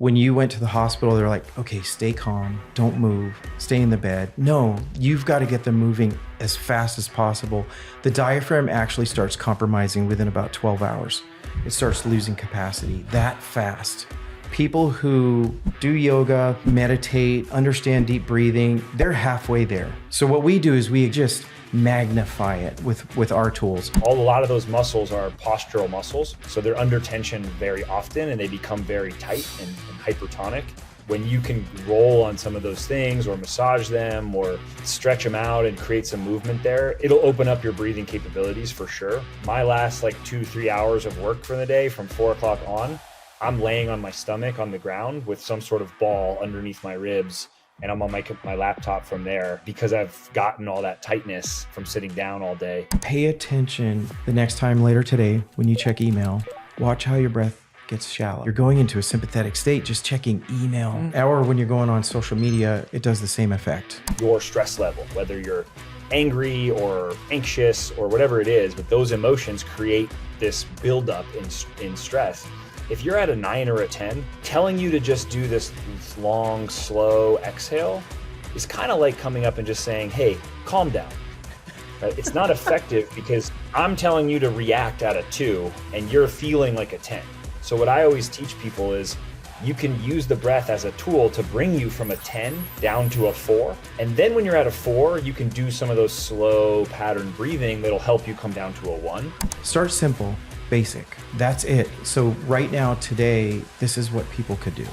When you went to the hospital, they're like, okay, stay calm, don't move, stay in the bed. No, you've got to get them moving as fast as possible. The diaphragm actually starts compromising within about 12 hours. It starts losing capacity that fast. People who do yoga, meditate, understand deep breathing, they're halfway there. So what we do is we just magnify it with our tools. A lot of those muscles are postural muscles, so they're under tension very often and they become very tight and hypertonic. When you can roll on some of those things or massage them or stretch them out and create some movement there, it'll open up your breathing capabilities for sure. My last 2-3 hours of work for the day from 4 o'clock on, I'm laying on my stomach on the ground with some sort of ball underneath my ribs, and I'm on my laptop from there because I've gotten all that tightness from sitting down all day. Pay attention the next time later today when you check email. Watch how your breath gets shallow. You're going into a sympathetic state just checking email. Or when you're going on social media, it does the same effect. Your stress level, whether you're angry or anxious or whatever it is, but those emotions create this buildup in stress. If you're at a 9 or a 10, telling you to just do this long, slow exhale is kind of like coming up and just saying, hey, calm down. Right? It's not effective because I'm telling you to react at a 2 and you're feeling like a 10. So what I always teach people is you can use the breath as a tool to bring you from a 10 down to a 4. And then when you're at a 4, you can do some of those slow pattern breathing that'll help you come down to a 1. Start simple. Basic. That's it. So right now, today, this is what people could do.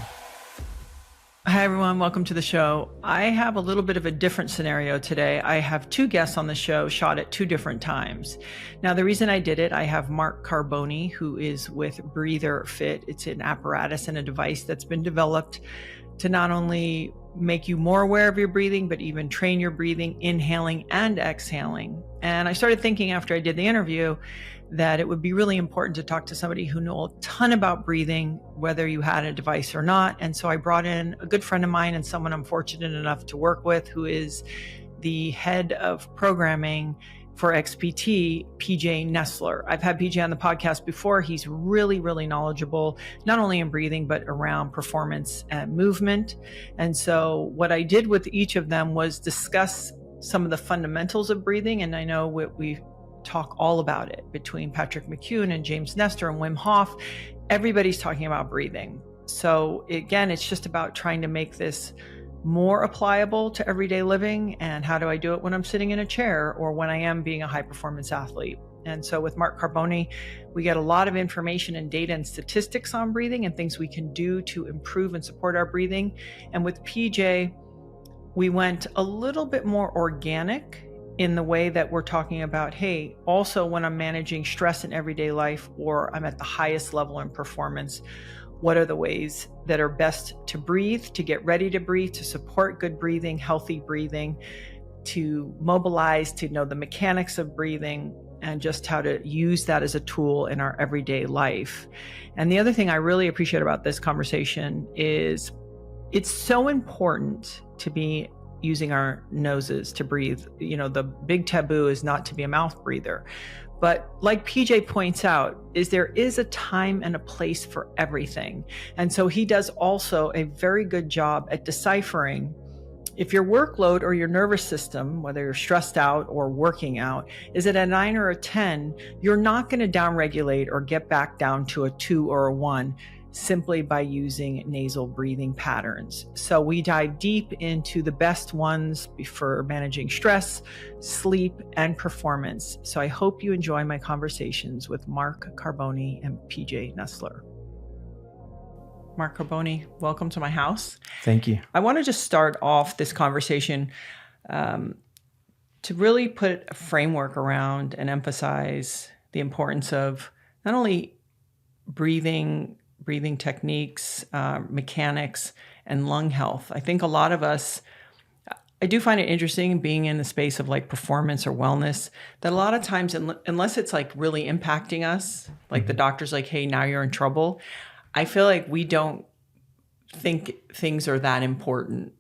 Hi, everyone. Welcome to the show. I have a little bit of a different scenario today. I have 2 guests on the show shot at 2 different times. Now, the reason I did it, I have Mark Carbone, who is with Breather Fit. It's an apparatus and a device that's been developed to not only make you more aware of your breathing, but even train your breathing, inhaling and exhaling. And I started thinking after I did the interview that it would be really important to talk to somebody who knew a ton about breathing, whether you had a device or not. And so I brought in a good friend of mine and someone I'm fortunate enough to work with, who is the head of programming for XPT, PJ Nestler. I've had PJ on the podcast before. He's really, really knowledgeable, not only in breathing, but around performance and movement. And so what I did with each of them was discuss some of the fundamentals of breathing. And I know we talk all about it between Patrick McCune and James Nestor and Wim Hof. Everybody's talking about breathing. So again, it's just about trying to make this more applicable to everyday living. And how do I do it when I'm sitting in a chair or when I am being a high performance athlete? And so with Mark Carbone, we get a lot of information and data and statistics on breathing and things we can do to improve and support our breathing. And with PJ, we went a little bit more organic in the way that we're talking about, hey, also when I'm managing stress in everyday life or I'm at the highest level in performance, what are the ways that are best to breathe, to get ready to breathe, to support good breathing, healthy breathing, to mobilize, to know the mechanics of breathing, and just how to use that as a tool in our everyday life. And the other thing I really appreciate about this conversation is it's so important to be using our noses to breathe. You know, the big taboo is not to be a mouth breather. But like PJ points out, there is a time and a place for everything. And so he does also a very good job at deciphering if your workload or your nervous system, whether you're stressed out or working out, is at a 9 or a 10, you're not going to downregulate or get back down to a 2 or a 1 simply by using nasal breathing patterns. So we dive deep into the best ones for managing stress, sleep, and performance. So I hope you enjoy my conversations with Mark Carbone and PJ Nestler. Mark Carbone, welcome to my house. Thank you. I want to just start off this conversation to really put a framework around and emphasize the importance of not only breathing techniques, mechanics, and lung health. I think a lot of us, I do find it interesting being in the space of like performance or wellness, that a lot of times, unless it's like really impacting us, like the doctor's like, hey, now you're in trouble, I feel like we don't think things are that important.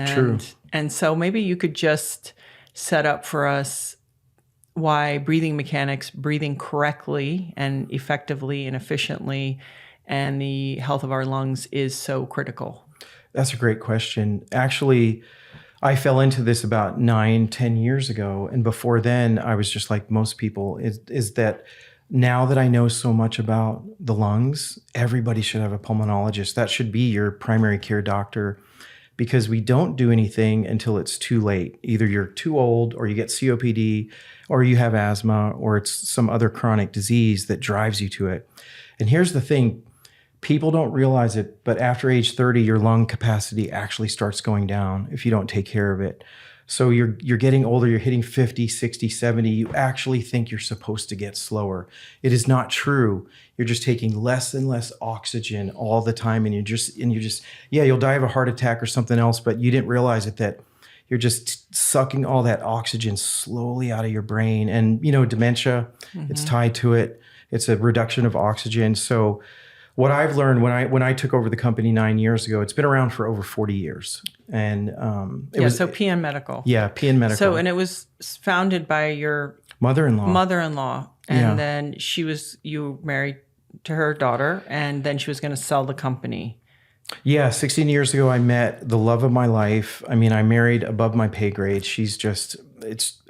True. And so maybe you could just set up for us why breathing mechanics, breathing correctly and effectively and efficiently and the health of our lungs is so critical? That's a great question. Actually, I fell into this about 9-10 years ago. And before then, I was just like most people, is that now that I know so much about the lungs, everybody should have a pulmonologist. That should be your primary care doctor, because we don't do anything until it's too late. Either you're too old, or you get COPD, or you have asthma, or it's some other chronic disease that drives you to it. And here's the thing. People don't realize it, but after age 30, your lung capacity actually starts going down if you don't take care of it. So you're getting older, you're hitting 50, 60, 70. You actually think you're supposed to get slower. It is not true. You're just taking less and less oxygen all the time. And you're just, yeah, you'll die of a heart attack or something else, but you didn't realize it, that you're just sucking all that oxygen slowly out of your brain. And, dementia, it's tied to it. It's a reduction of oxygen. So what I've learned when I took over the company 9 years ago, it's been around for over 40 years. And so PN Medical. Yeah, PN Medical. So, and it was founded by your mother-in-law. And then you married to her daughter, and then she was going to sell the company. Yeah, 16 years ago, I met the love of my life. I mean, I married above my pay grade.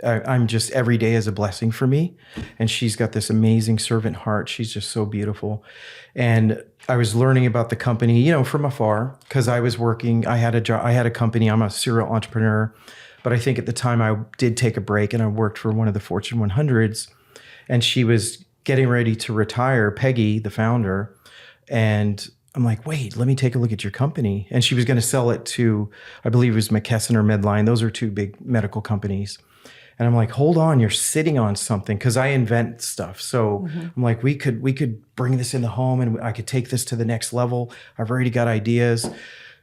I'm just, every day is a blessing for me. And she's got this amazing servant heart. She's just so beautiful. And I was learning about the company, from afar, because I was working. I had a job. I had a company. I'm a serial entrepreneur. But I think at the time I did take a break, and I worked for one of the Fortune 100s. And she was getting ready to retire, Peggy, the founder. And I'm like, wait, let me take a look at your company. And she was going to sell it to, I believe it was McKesson or Medline. Those are two big medical companies. And I'm like, hold on, you're sitting on something, because I invent stuff. So I'm like, we could bring this in the home, and I could take this to the next level. I've already got ideas.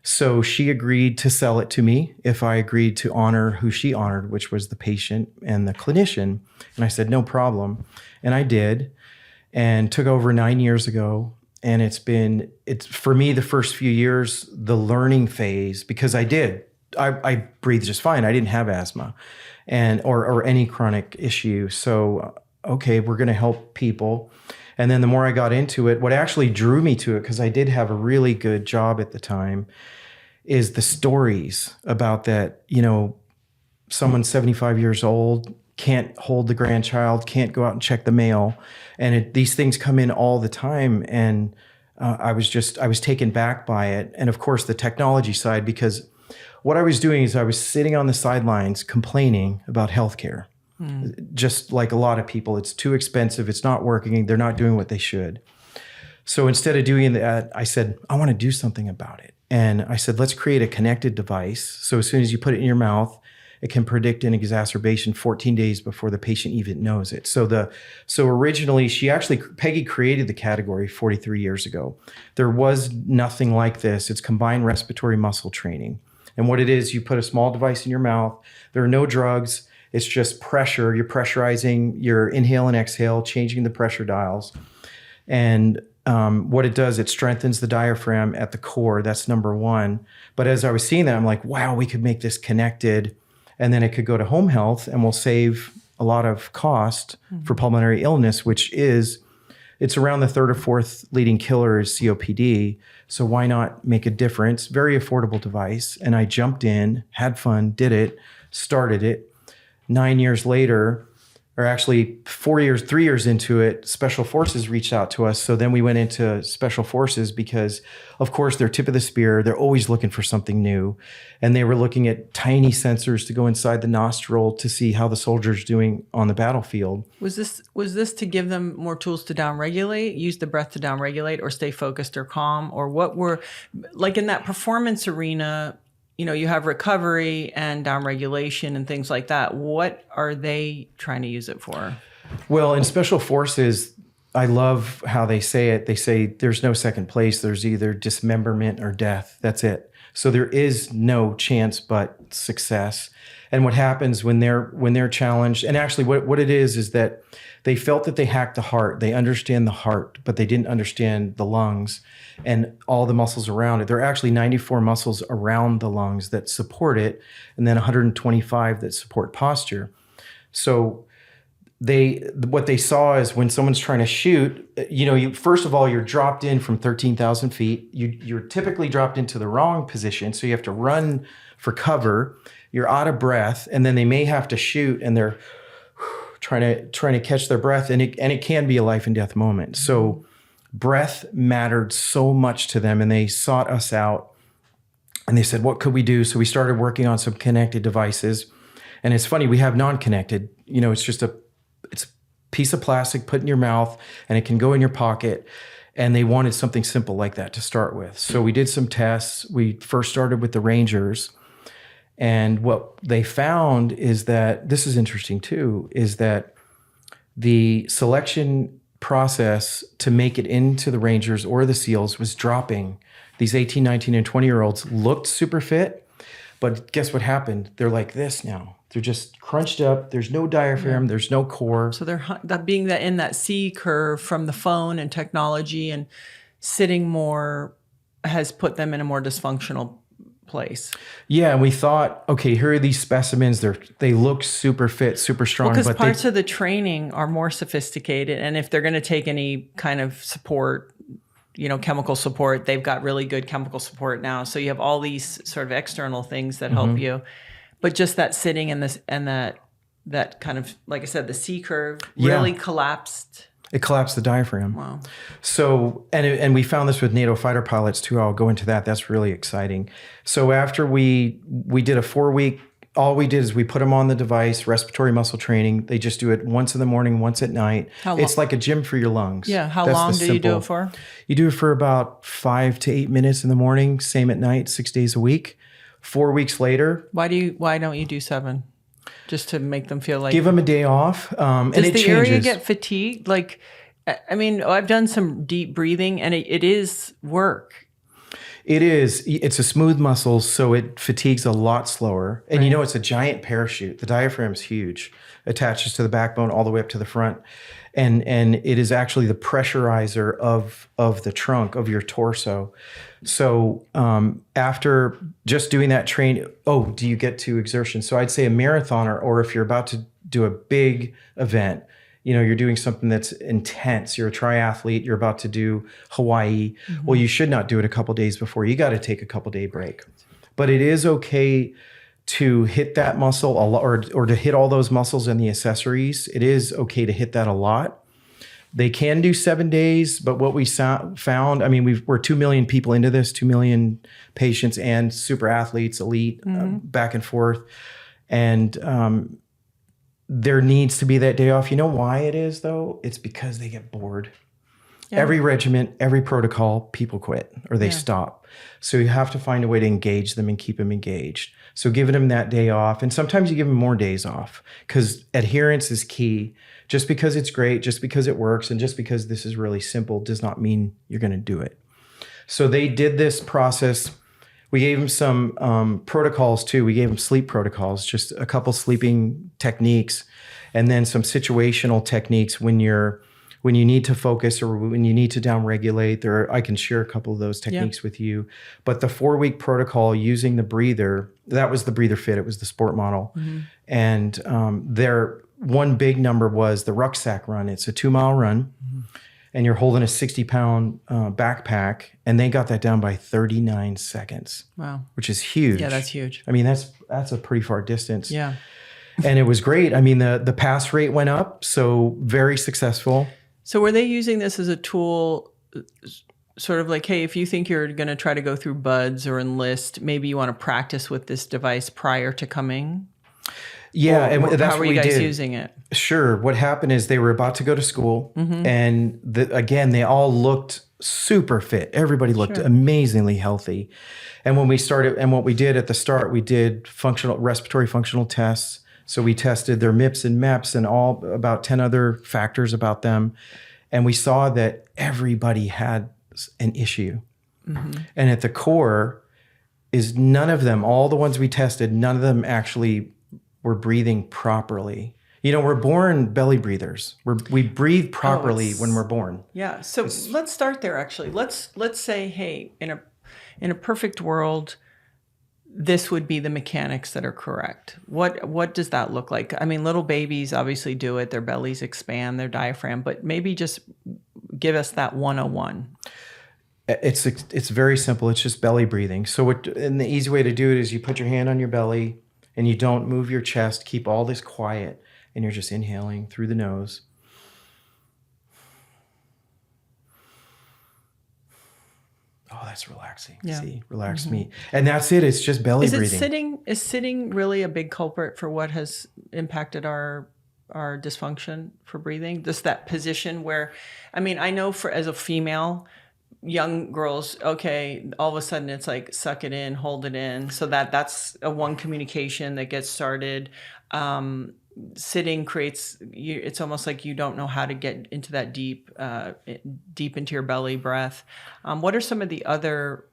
So she agreed to sell it to me if I agreed to honor who she honored, which was the patient and the clinician. And I said, no problem. And I did, and took over 9 years ago. And it's for me, the first few years, the learning phase, because I breathed just fine. I didn't have asthma or any chronic issue. So, okay, we're going to help people. And then the more I got into it, what actually drew me to it, because I did have a really good job at the time, is the stories about that, someone 75 years old can't hold the grandchild, can't go out and check the mail. And these things come in all the time. And I was taken back by it. And of course, the technology side, because what I was doing is I was sitting on the sidelines complaining about healthcare. Just like a lot of people, it's too expensive. It's not working. They're not doing what they should. So instead of doing that, I said, I want to do something about it. And I said, let's create a connected device. So as soon as you put it in your mouth, it can predict an exacerbation 14 days before the patient even knows it. So originally, Peggy created the category 43 years ago. There was nothing like this. It's combined respiratory muscle training. And what it is, you put a small device in your mouth. There are no drugs. It's just pressure. You're pressurizing your inhale and exhale, changing the pressure dials. And what it does, it strengthens the diaphragm at the core. That's number one. But as I was seeing that, I'm like, wow, we could make this connected. And then it could go to home health, and we'll save a lot of cost for pulmonary illness, it's around the third or fourth leading killer is COPD. So why not make a difference? Very affordable device. And I jumped in, had fun, did it, started it. 9 years later, or actually 3 years into it, Special Forces reached out to us. So then we went into Special Forces because, of course, they're tip of the spear. They're always looking for something new. And they were looking at tiny sensors to go inside the nostril to see how the soldier's doing on the battlefield. Was this to give them more tools to downregulate, use the breath to downregulate, or stay focused or calm? Or what were, like in that performance arena, you have recovery and downregulation and things like that. What are they trying to use it for? Well, in Special Forces, I love how they say it. They say there's no second place. There's either dismemberment or death. That's it. So there is no chance but success. And what happens when they're challenged, and actually what it is that they felt that they hacked the heart. They understand the heart, but they didn't understand the lungs and all the muscles around it. There are actually 94 muscles around the lungs that support it, and then 125 that support posture. So what they saw is when someone's trying to shoot, first of all, you're dropped in from 13,000 feet. You're typically dropped into the wrong position. So you have to run for cover. You're out of breath, and then they may have to shoot, and they're trying to catch their breath, and it can be a life and death moment. So breath mattered so much to them, and they sought us out, and they said, what could we do? So we started working on some connected devices. And it's funny, we have non-connected. It's just it's a piece of plastic put in your mouth, and it can go in your pocket. And they wanted something simple like that to start with. So we did some tests. We first started with the Rangers. And what they found is that, this is interesting too, is that the selection process to make it into the Rangers or the SEALs was dropping. These 18, 19, and 20-year-olds looked super fit, but guess what happened? They're like this now. They're just crunched up. There's no diaphragm. There's no core. So they're being in that C curve from the phone and technology, and sitting more has put them in a more dysfunctional place. Yeah, and we thought, okay, here are these specimens. They look super fit, super strong. Because parts of the training are more sophisticated, and if they're going to take any kind of support, chemical support, they've got really good chemical support now. So you have all these sort of external things that help you. But just that sitting and that kind of, like I said, the C curve really collapsed. It collapsed the diaphragm. Wow. So, and we found this with NATO fighter pilots too. I'll go into that. That's really exciting. So after we did a 4-week, all we did is we put them on the device, respiratory muscle training. They just do it once in the morning, once at night. How long? It's like a gym for your lungs. Yeah. How long do you do it for? You do it for about 5 to 8 minutes in the morning, same at night, 6 days a week. 4 weeks later. Why don't you do 7? Just to make them feel like, give them a day off. And does it the changes. area get fatigued? Like, I mean, I've done some deep breathing, and it is work. It is. It's a smooth muscle, so it fatigues a lot slower. And Right. it's a giant parachute. The diaphragm is huge, attaches to the backbone all the way up to the front. And it is actually the pressurizer of the trunk of your torso. So after just doing that do you get to exertion? So I'd say a marathoner, or if you're about to do a big event, you're doing something that's intense. You're a triathlete. You're about to do Hawaii. Well, you should not do it a couple days before. You got to take a couple day break. But it is okay to hit that muscle a lot, or to hit all those muscles and the accessories. It is okay to hit that a lot. They can do 7 days, but what we found, I mean, we're 2 million people into this, 2 million patients and super athletes, elite, back and forth. And there needs to be that day off. You know why it is, though? It's because they get bored. Yeah. Every regiment, every protocol, people quit or they stop. So you have to find a way to engage them and keep them engaged. So giving them that day off, and sometimes you give them more days off, because adherence is key. Just because it's great, just because it works, and just because this is really simple does not mean you're going to do it. So they did this process. We gave them some protocols too. We gave them sleep protocols, just a couple sleeping techniques, and then some situational techniques when you need to focus or when you need to downregulate. I can share a couple of those techniques with you. But the 4-week protocol using the breather, that was the breather fit. It was the sport model. And their one big number was the rucksack run. It's a 2-mile run, and you're holding a 60-pound backpack, and they got that down by 39 seconds. Wow. Which is huge. Yeah, that's huge. I mean, that's a pretty far distance. Yeah. And it was great. I mean, the pass rate went up, so very successful. So were they using this as a tool, sort of like, hey, if you think you're going to try to go through BUDS or enlist, maybe you want to practice with this device prior to coming? Yeah, and that's how were what you guys we did. using it? Sure. What happened is they were about to go to school, and again, they all looked super fit. Everybody looked amazingly healthy. And when we started, and what we did at the start, we did respiratory functional tests. So we tested their MIPS and MEPS and about 10 other factors about them. And we saw that everybody had an issue. And at the core is none of them, all the ones we tested, none of them actually were breathing properly. We're born belly breathers. We breathe properly when we're born. Yeah. So let's start there. Actually, let's say, hey, in a perfect world, this would be the mechanics that are correct. What does that look like? I mean, little babies obviously do it. Their bellies expand, their diaphragm, but maybe just give us that 101. It's very simple. It's just belly breathing. And the easy way to do it is you put your hand on your belly and you don't move your chest. Keep all this quiet, and you're just inhaling through the nose. Oh, that's relaxing. Yeah. See, relax me. And that's it. It's just belly breathing. Is sitting really a big culprit for what has impacted our dysfunction for breathing? Just that position where, I mean, I know as a female, young girls, okay, all of a sudden it's like suck it in, hold it in. So that's a one communication that gets started. Sitting creates it's almost like you don't know how to get into that deep into your belly breath. What are some of the other,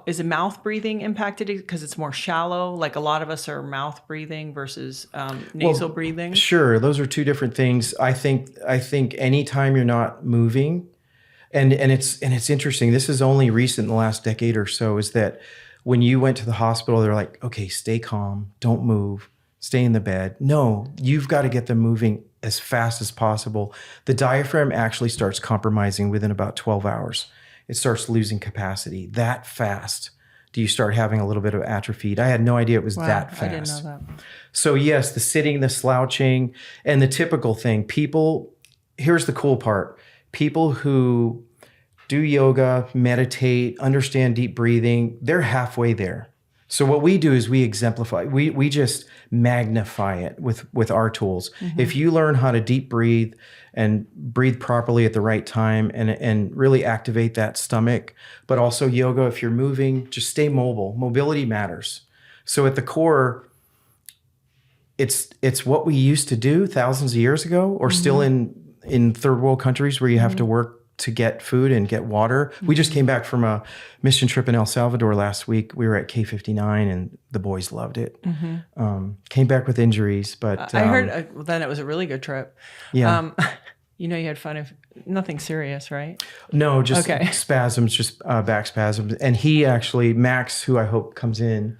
is it mouth breathing impacted because it's more shallow? Like a lot of us are mouth breathing versus nasal breathing. Sure, those are two different things. I think anytime you're not moving, and it's interesting, this is only recent in the last decade or so, is that when you went to the hospital, they're like, okay, stay calm, don't move, stay in the bed. No, you've got to get them moving as fast as possible. The diaphragm actually starts compromising within about 12 hours. It starts losing capacity that fast. Do you start having a little bit of atrophy? I had no idea it was that fast. I didn't know that. So yes, the sitting, the slouching, and the typical thing. Here's the cool part. People who do yoga, meditate, understand deep breathing, they're halfway there. So what we do is we exemplify, we just magnify it with our tools. Mm-hmm. If you learn how to deep breathe and breathe properly at the right time and really activate that stomach, but also yoga, if you're moving, just stay mobile. Mobility matters. So at the core, it's what we used to do thousands of years ago, or mm-hmm. still in third world countries where you have mm-hmm. to work to get food and get water. Mm-hmm. We just came back from a mission trip in El Salvador last week. We were at K59 and the boys loved it. Mm-hmm. Came back with injuries, but I heard then it was a really good trip. Yeah. You had fun of nothing serious, right? No, just spasms, just back spasms. And he actually, Max, who I hope comes in,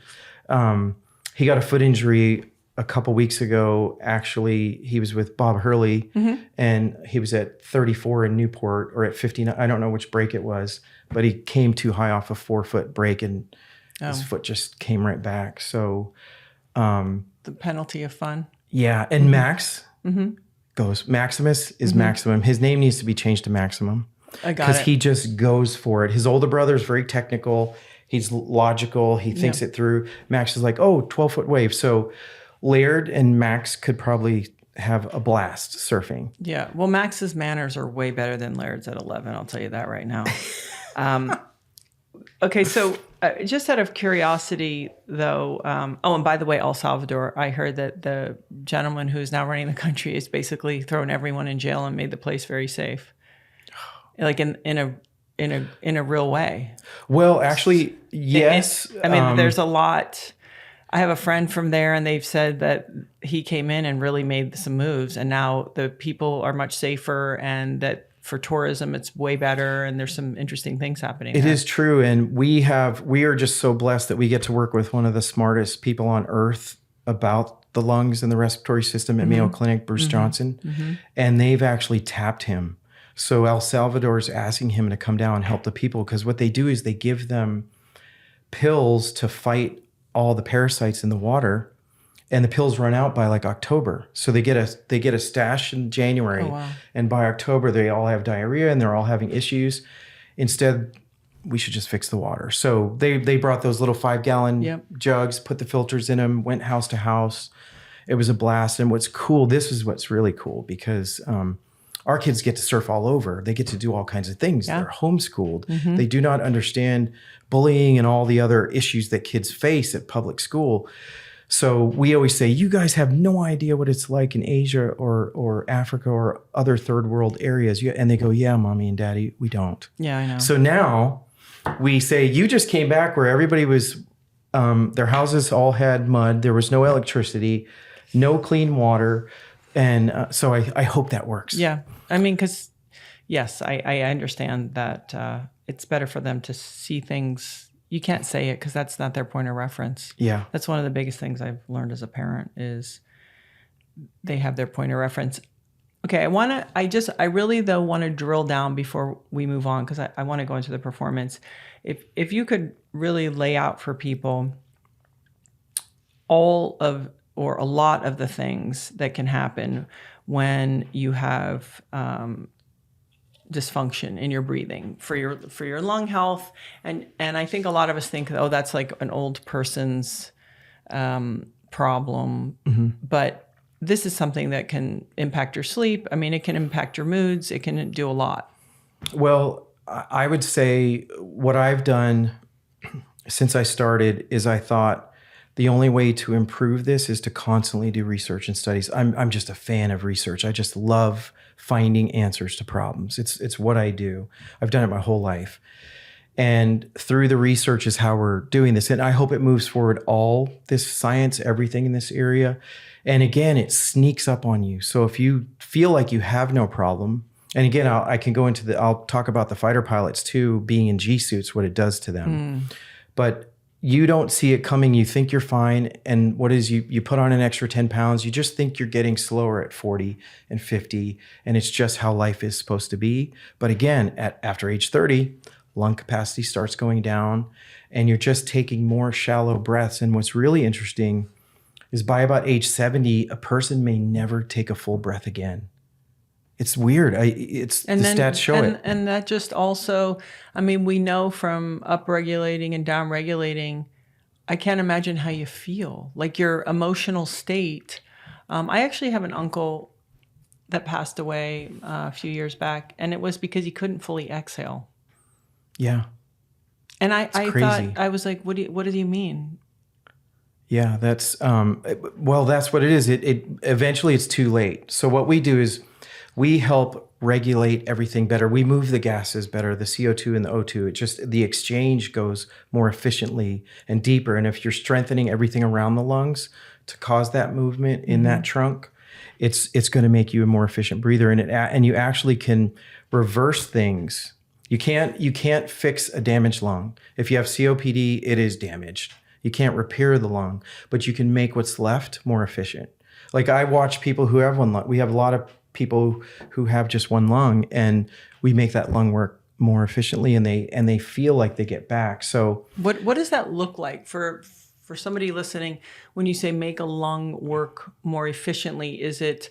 he got a foot injury a couple weeks ago. Actually, he was with Bob Hurley, mm-hmm. and he was at 34 in Newport, or at 59. I don't know which break it was, but he came too high off a 4-foot break, and his foot just came right back. So, the penalty of fun. Yeah, and mm-hmm. Max mm-hmm. goes. Maximus is mm-hmm. maximum. His name needs to be changed to Maximum. I got it. Because he just goes for it. His older brother is very technical. He's logical. He thinks it through. Max is like, 12-foot wave. So Laird and Max could probably have a blast surfing. Yeah. Well, Max's manners are way better than Laird's at 11. I'll tell you that right now. Okay. So just out of curiosity, though, and by the way, El Salvador, I heard that the gentleman who's now running the country has basically thrown everyone in jail and made the place very safe, like in a real way. Well, actually, yes. There's a lot. I have a friend from there, and they've said that he came in and really made some moves, and now the people are much safer, and that for tourism, it's way better, and there's some interesting things happening. It is true, and we are just so blessed that we get to work with one of the smartest people on earth about the lungs and the respiratory system at mm-hmm. Mayo Clinic, Bruce mm-hmm. Johnson, mm-hmm. and they've actually tapped him. So El Salvador is asking him to come down and help the people, because what they do is they give them pills to fight all the parasites in the water, and the pills run out by like October. So they get a stash in January, and by October they all have diarrhea and they're all having issues. Instead, we should just fix the water. So they brought those little 5-gallon jugs, put the filters in them, went house to house. It was a blast. And this is what's really cool, because our kids get to surf all over. They get to do all kinds of things. Yeah. They're homeschooled. Mm-hmm. They do not understand bullying and all the other issues that kids face at public school. So we always say, you guys have no idea what it's like in Asia or Africa or other third world areas. And they go, yeah, Mommy and Daddy, we don't. Yeah, I know. So now we say, you just came back where everybody was, their houses all had mud. There was no electricity, no clean water. And so I hope that works. Yeah. I mean, because, yes, I understand that it's better for them to see things you can't say it because that's not their point of reference. Yeah. That's one of the biggest things I've learned as a parent is they have their point of reference. Okay, I really though want to drill down before we move on because I want to go into the performance. If you could really lay out for people all of or a lot of the things that can happen when you have dysfunction in your breathing for your lung health, and I think a lot of us think, oh, that's like an old person's problem, but this is something that can impact your sleep. I mean, it can impact your moods. It can do a lot. Well, I would say what I've done since I started is I thought the only way to improve this is to constantly do research and studies. I'm just a fan of research. I just love finding answers to problems. It's what I do. I've done it my whole life. And through the research is how we're doing this. And I hope it moves forward all this science, everything in this area. And again, it sneaks up on you. So if you feel like you have no problem, and again, I'll talk about the fighter pilots too, being in G suits, what it does to them. But you don't see it coming. You think you're fine. And what is you put on an extra 10 pounds. You just think you're getting slower at 40 and 50. And it's just how life is supposed to be. But again, after age 30, lung capacity starts going down and you're just taking more shallow breaths. And what's really interesting is by about age 70, a person may never take a full breath again. It's weird. Stats show it. And that just also, I mean, we know from upregulating and downregulating, I can't imagine how you feel, like your emotional state. I actually have an uncle that passed away a few years back, and it was because he couldn't fully exhale. Yeah. And I thought, I was like, what does he mean? Yeah, that's what it is. It eventually it's too late. So what we do is we help regulate everything better. We move the gases better, the CO2 and the O2. It just, the exchange goes more efficiently and deeper. And if you're strengthening everything around the lungs to cause that movement in that trunk, it's going to make you a more efficient breather. And you actually can reverse things. You can't fix a damaged lung. If you have COPD, it is damaged. You can't repair the lung, but you can make what's left more efficient. Like I watch people who have one lung. We have a lot of people who have just one lung, and we make that lung work more efficiently, and they feel like they get back. So what does that look like for somebody listening when you say make a lung work more efficiently? Is it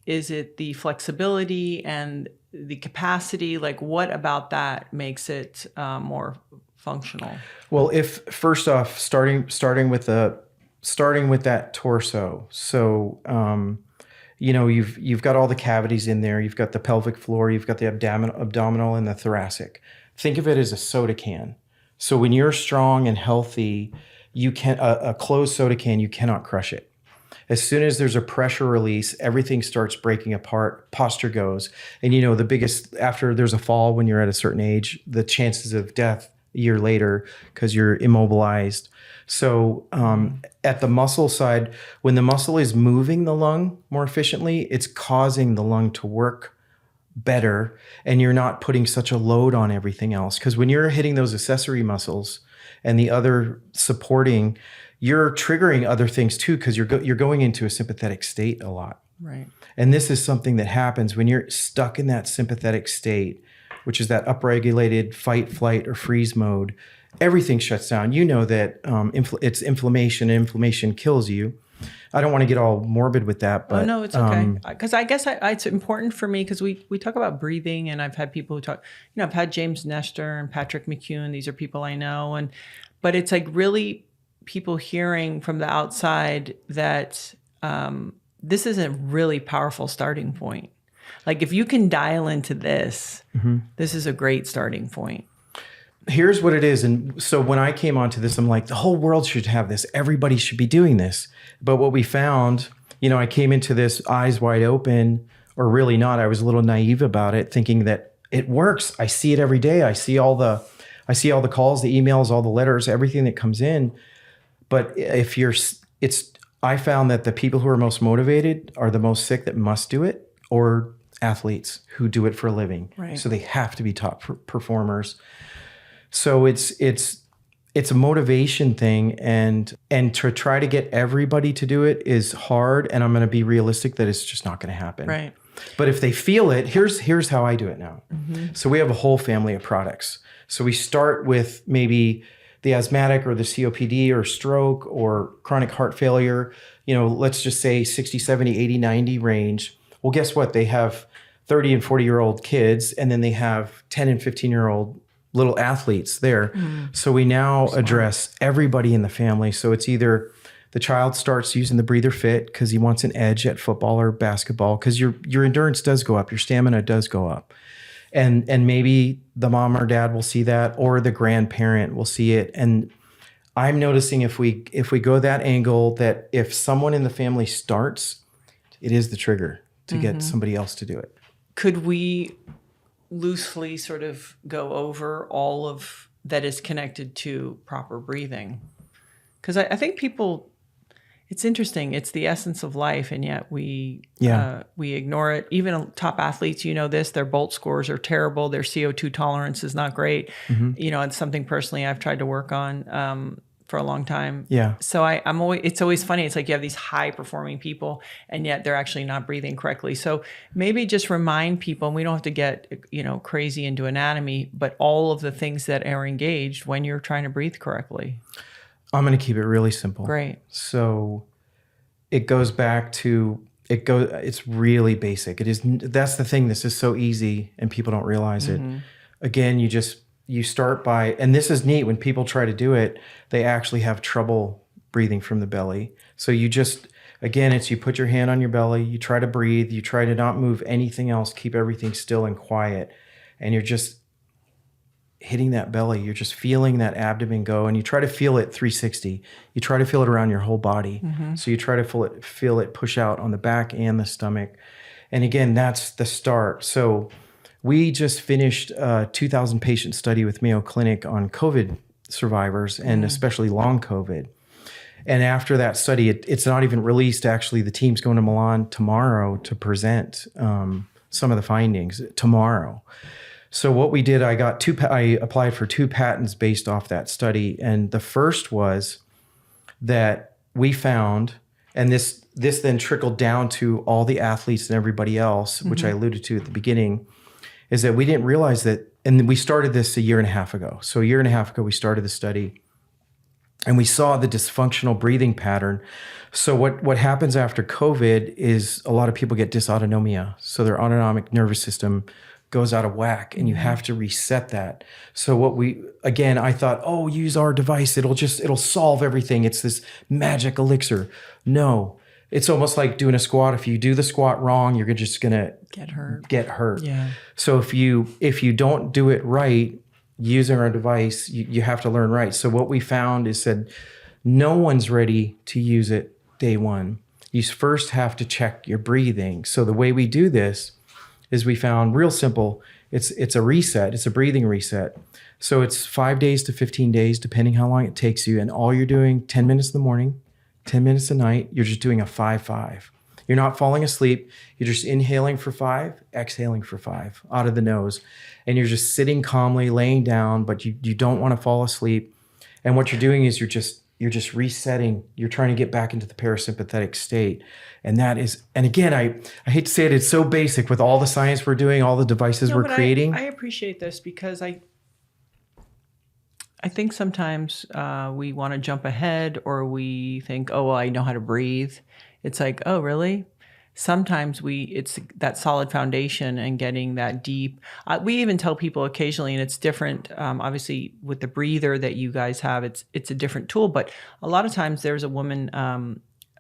the flexibility and the capacity? Like what about that makes it more functional? Well, if first off, starting with that torso. So you've got all the cavities in there. You've got the pelvic floor. You've got the abdominal and the thoracic. Think of it as a soda can. So when you're strong and healthy, a closed soda can, you cannot crush it. As soon as there's a pressure release, everything starts breaking apart, posture goes. And the biggest, after there's a fall when you're at a certain age, the chances of death a year later because you're immobilized. So at the muscle side, when the muscle is moving the lung more efficiently, it's causing the lung to work better, and you're not putting such a load on everything else. Because when you're hitting those accessory muscles and the other supporting, you're triggering other things too, because you're going into a sympathetic state a lot. Right. And this is something that happens when you're stuck in that sympathetic state, which is that upregulated fight, flight, or freeze mode. Everything shuts down. You know that it's inflammation, and inflammation kills you. I don't want to get all morbid with that, but no, it's okay. Because I guess it's important for me because we talk about breathing, and I've had people who talk. I've had James Nestor and Patrick McEwen. These are people I know, but it's like really people hearing from the outside that this is a really powerful starting point. Like if you can dial into this, this is a great starting point. Here's what it is. And so when I came onto this, I'm like, the whole world should have this. Everybody should be doing this. But what we found, I came into this eyes wide open, or really not. I was a little naive about it, thinking that it works. I see it every day. I see all the calls, the emails, all the letters, everything that comes in. But I found that the people who are most motivated are the most sick that must do it, or athletes who do it for a living. Right. So they have to be top performers. So it's it's a motivation thing, and to try to get everybody to do it is hard. And I'm going to be realistic that it's just not going to happen. Right. But if they feel it, here's how I do it now. So we have a whole family of products. So we start with maybe the asthmatic or the COPD or stroke or chronic heart failure, let's just say 60, 70, 80, 90 range. Well, guess what? They have 30 and 40-year-old kids, and then they have 10 and 15-year-old little athletes there. So we now address everybody in the family. So it's either the child starts using the breather fit because he wants an edge at football or basketball, because your endurance does go up, your stamina does go up. And maybe the mom or dad will see that, or the grandparent will see it. And I'm noticing if we go that angle, that if someone in the family starts, it is the trigger to get somebody else to do it. Could we loosely sort of go over all of that is connected to proper breathing? Because I think people, it's interesting. It's the essence of life, and yet we ignore it. Even top athletes, this, their Bolt scores are terrible. Their CO2 tolerance is not great. It's something personally I've tried to work on for a long time. Yeah. So it's always funny. It's like you have these high performing people, and yet they're actually not breathing correctly. So maybe just remind people, and we don't have to get, crazy into anatomy, but all of the things that are engaged when you're trying to breathe correctly. I'm going to keep it really simple. Great. So it goes back to, it's really basic. That's the thing. This is so easy and people don't realize it. Again, you start by, and this is neat, when people try to do it, they actually have trouble breathing from the belly. So you put your hand on your belly, you try to breathe, you try to not move anything else, keep everything still and quiet. And you're just hitting that belly. You're just feeling that abdomen go, and you try to feel it 360. You try to feel it around your whole body. So you try to feel it push out on the back and the stomach. And again, that's the start. So we just finished a 2,000 patient study with Mayo Clinic on COVID survivors, and especially long COVID. And after that study, it's not even released. Actually, the team's going to Milan tomorrow to present some of the findings tomorrow. So what we did, I applied for 2 patents based off that study. And the first was that we found, and this then trickled down to all the athletes and everybody else, which I alluded to at the beginning, is that we didn't realize that, and we started this a year and a half ago. So a year and a half ago, we started the study, and we saw the dysfunctional breathing pattern. So what happens after COVID is a lot of people get dysautonomia. So their autonomic nervous system goes out of whack, and you have to reset that. So I thought, use our device. It'll solve everything. It's this magic elixir. No, it's almost like doing a squat. If you do the squat wrong, you're just going to get hurt. Yeah. So if you don't do it right, using our device, you have to learn right. So what we found is that no one's ready to use it day one. You first have to check your breathing. So the way we do this is we found real simple. It's a reset. It's a breathing reset. So it's 5 days to 15 days, depending how long it takes you. And all you're doing, 10 minutes in the morning, 10 minutes at night, you're just doing a 5-5. You're not falling asleep. You're just inhaling for 5, exhaling for 5 out of the nose. And you're just sitting calmly, laying down, but you don't want to fall asleep. And what you're doing is you're just resetting. You're trying to get back into the parasympathetic state. And that is, and again, I hate to say it, it's so basic with all the science we're doing, all the devices we're creating. I appreciate this because I think sometimes we want to jump ahead, or we think, I know how to breathe. It's like, oh, really? Sometimes it's that solid foundation and getting that deep. We even tell people occasionally, and it's different, obviously with the breather that you guys have, it's a different tool. But a lot of times there's a woman,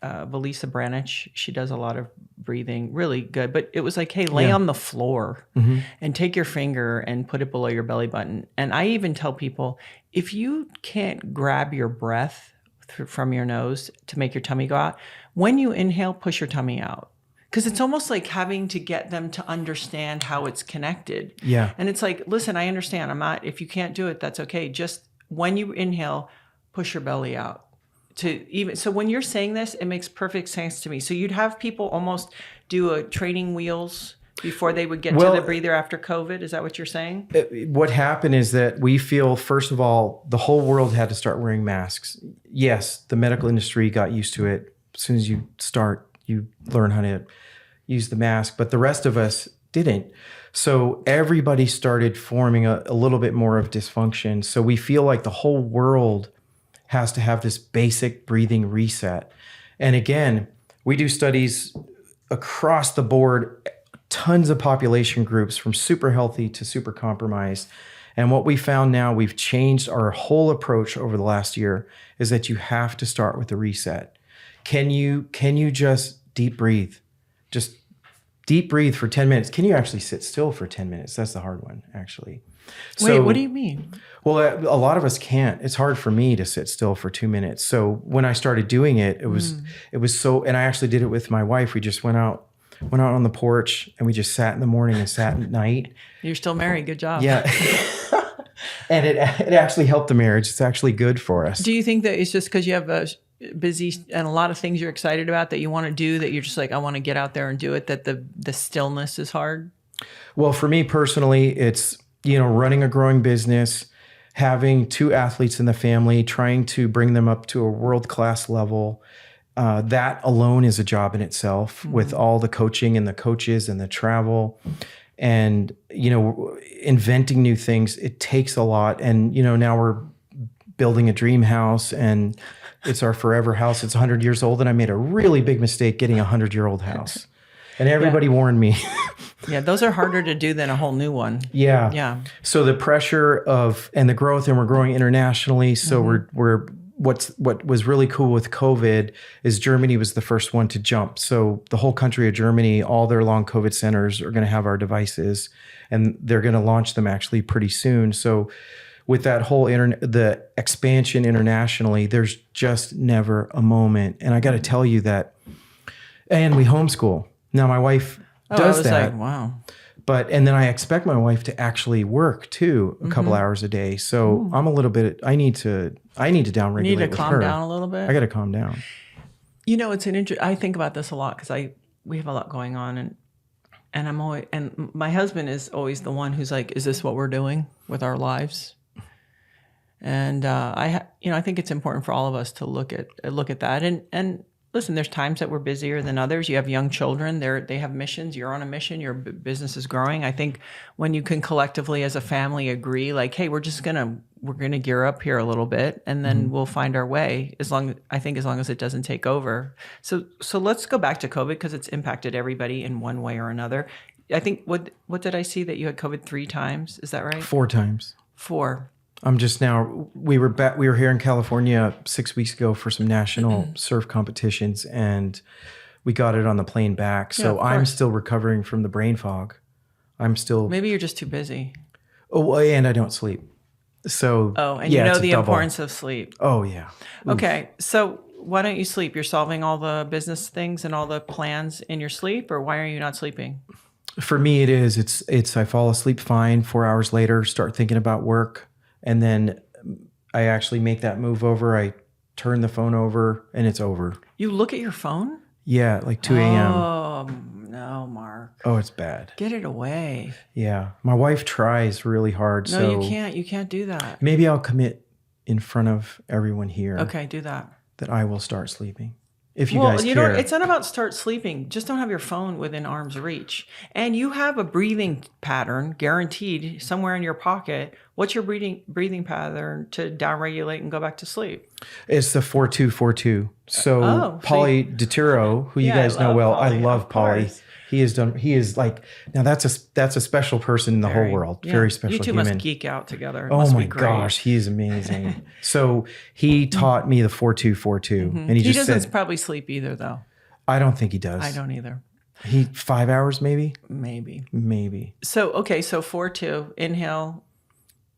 Valisa Branich, she does a lot of breathing, really good. But it was like, hey, lay on the floor and take your finger and put it below your belly button. And I even tell people, if you can't grab your breath from your nose to make your tummy go out, when you inhale, push your tummy out. Because it's almost like having to get them to understand how it's connected. Yeah. And it's like, listen, I understand. If you can't do it, that's okay. Just when you inhale, push your belly out. So when you're saying this, it makes perfect sense to me. So you'd have people almost do a training wheels before they would get to the breather after COVID? Is that what you're saying? What happened is that we feel, first of all, the whole world had to start wearing masks. Yes, the medical industry got used to it. As soon as you start, you learn how to use the mask, but the rest of us didn't. So everybody started forming a little bit more of dysfunction. So we feel like the whole world has to have this basic breathing reset. And again, we do studies across the board, tons of population groups from super healthy to super compromised. And what we found now, we've changed our whole approach over the last year, is that you have to start with the reset. Can you just deep breathe? Just deep breathe for 10 minutes. Can you actually sit still for 10 minutes? That's the hard one, actually. Wait, what do you mean? Well, a lot of us can't. It's hard for me to sit still for 2 minutes. So when I started doing it, it was so, and I actually did it with my wife. We just went out on the porch and we just sat in the morning and sat at night. You're still married. Good job. Yeah. And it actually helped the marriage. It's actually good for us. Do you think that it's just because you have a busy and a lot of things you're excited about that you want to do, that you're just like, I want to get out there and do it, that the stillness is hard? Well, for me personally, it's, running a growing business, having 2 athletes in the family, trying to bring them up to a world-class level. That alone is a job in itself, with all the coaching and the coaches and the travel and, inventing new things. It takes a lot. And, now we're building a dream house, and it's our forever house. It's 100 years old. And I made a really big mistake getting a 100-year-old house. And everybody warned me. Yeah, those are harder to do than a whole new one. Yeah. Yeah. So the pressure and the growth, and we're growing internationally. So what was really cool with COVID is Germany was the first one to jump. So the whole country of Germany, all their long COVID centers are going to have our devices, and they're going to launch them actually pretty soon. So with that whole the expansion internationally, there's just never a moment. And I got to tell you that, and we homeschool. Now my wife does that. Like, wow. And then I expect my wife to actually work too, a couple hours a day. So I'm a little bit, I need to downregulate. You need to calm down a little bit. I got to calm down. I think about this a lot because we have a lot going on, and I'm always, and my husband is always the one who's like, is this what we're doing with our lives? And I think it's important for all of us to look at that. And listen, there's times that we're busier than others. You have young children; they have missions. You're on a mission. Your business is growing. I think when you can collectively, as a family, agree, like, hey, we're gonna gear up here a little bit, and then we'll find our way. As long as it doesn't take over. So let's go back to COVID, because it's impacted everybody in one way or another. I think what did I see that you had COVID 3 times? Is that right? 4 times. 4. I'm just now, we were here in California 6 weeks ago for some national surf competitions, and we got it on the plane back. So I'm still recovering from the brain fog. Maybe you're just too busy. Oh, and I don't sleep. So, and you know the importance of sleep. Oh, yeah. Oof. Okay. So why don't you sleep? You're solving all the business things and all the plans in your sleep, or why are you not sleeping? For me, it is. It's I fall asleep fine. 4 hours later, start thinking about work. And then I actually make that move over. I turn the phone over, and it's over. You look at your phone? Yeah, like 2 a.m. Oh, no, Mark. Oh, it's bad. Get it away. Yeah. My wife tries really hard. No, so you can't. You can't do that. Maybe I'll commit in front of everyone here. Okay, do that. That I will start sleeping. If you guys care. It's not about start sleeping. Just don't have your phone within arm's reach. And you have a breathing pattern guaranteed somewhere in your pocket. What's your breathing pattern to downregulate and go back to sleep? It's the 4-2-4-2. So Polly DeTiro, who you guys know well, I love Polly. He is like, now that's a special person in the whole world. Yeah. Very special human. You two must geek out together. Oh my gosh, he is amazing. So he taught me the 4-2-4-2. And he doesn't probably sleep either, though. I don't think he does. I don't either. 5 hours maybe? Maybe. So 4-2, inhale,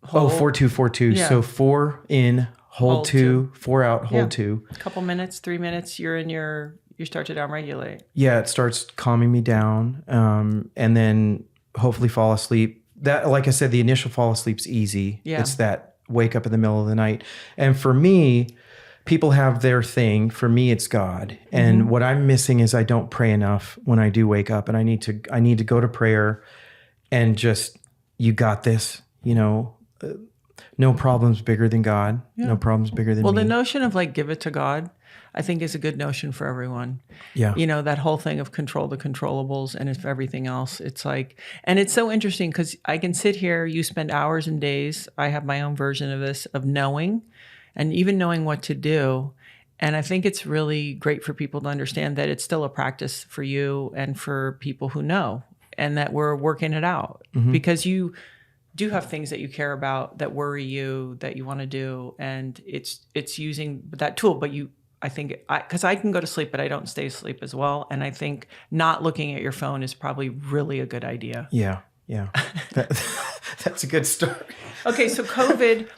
hold. 4-2-4-2. Yeah. So 4 in, hold 2, 4 out, hold 2. A couple minutes, 3 minutes, you start to downregulate. Yeah, it starts calming me down, and then hopefully fall asleep. That, like I said, the initial fall asleep's easy. Yeah. It's that wake up in the middle of the night. And for me, people have their thing. For me, it's God. And what I'm missing is I don't pray enough when I do wake up, and I need to go to prayer and just, you got this, no problems bigger than God. Yeah. No problems bigger than me. Well, the notion of like, give it to God, I think is a good notion for everyone. Yeah. That whole thing of control the controllables, and if everything else, it's like, and it's so interesting because I can sit here, you spend hours and days. I have my own version of this, of knowing, and even knowing what to do. And I think it's really great for people to understand that it's still a practice for you and for people who know, and that we're working it out because you do have things that you care about that worry you, that you want to do. And it's using that tool, but I think, because I can go to sleep, but I don't stay asleep as well. And I think not looking at your phone is probably really a good idea. Yeah. That's a good start. Okay, so COVID,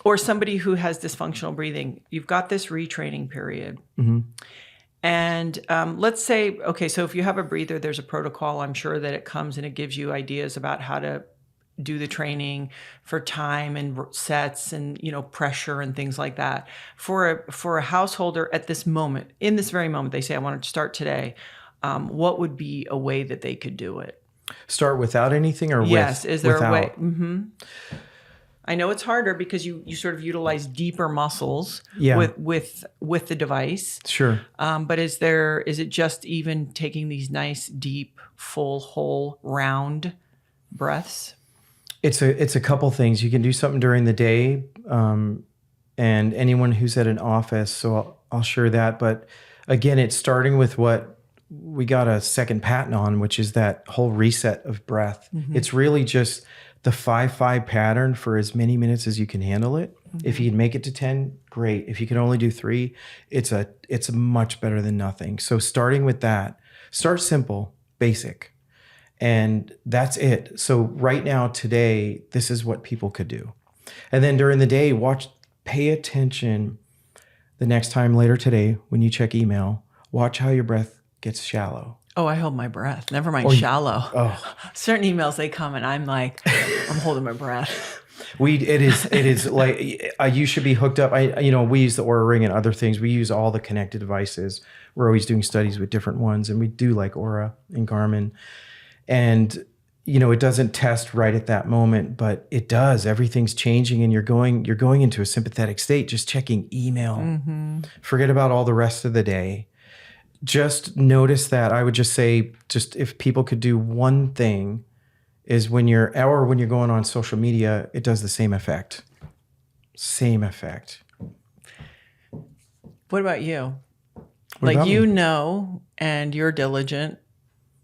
or somebody who has dysfunctional breathing, you've got this retraining period. And let's say, okay, so if you have a breather, there's a protocol. I'm sure that it comes and it gives you ideas about how to do the training for time and sets and, pressure and things like that. For a householder at this moment, in this very moment, they say, I want to start today. What would be a way that they could do it? Start without anything or yes, with? Is there without? A way? I know it's harder because you sort of utilize deeper muscles with the device. Sure. But is it just even taking these nice, deep, full, whole, round breaths? It's a couple things. You can do something during the day, and anyone who's at an office, so I'll share that. But again, it's starting with what we got a second patent on, which is that whole reset of breath. It's really just the 5-5 pattern for as many minutes as you can handle it. If you can make it to 10, great. If you can only do 3, it's much better than nothing. So starting with that, start simple, basic. And that's it. So right now, today, this is what people could do. And then during the day, pay attention the next time later today when you check email, watch how your breath gets shallow. Oh, I hold my breath. Never mind shallow. Certain emails, they come and I'm like, I'm holding my breath. It is like, you should be hooked up. We use the Aura Ring and other things. We use all the connected devices. We're always doing studies with different ones, and we do like Aura and Garmin. And, it doesn't test right at that moment, but it does. Everything's changing, and you're going into a sympathetic state, just checking email. Forget about all the rest of the day. Just notice that. I would just say, just if people could do one thing, is when you're going on social media, it does the same effect. Same effect. What about you? What about me? And you're diligent,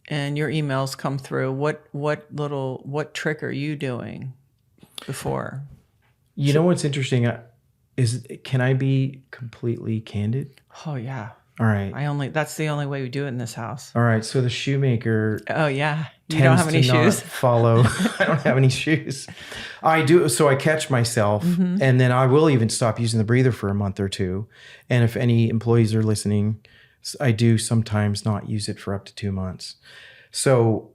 and your emails come through. What trick are you doing before? You know what's interesting is, can I be completely candid? Oh yeah. All right. That's the only way we do it in this house. All right. So the shoemaker. Oh yeah. You don't have any shoes? Follow. I don't have any shoes. I do. So I catch myself, and then I will even stop using the breather for a month or two. And if any employees are listening, I do sometimes not use it for up to 2 months. So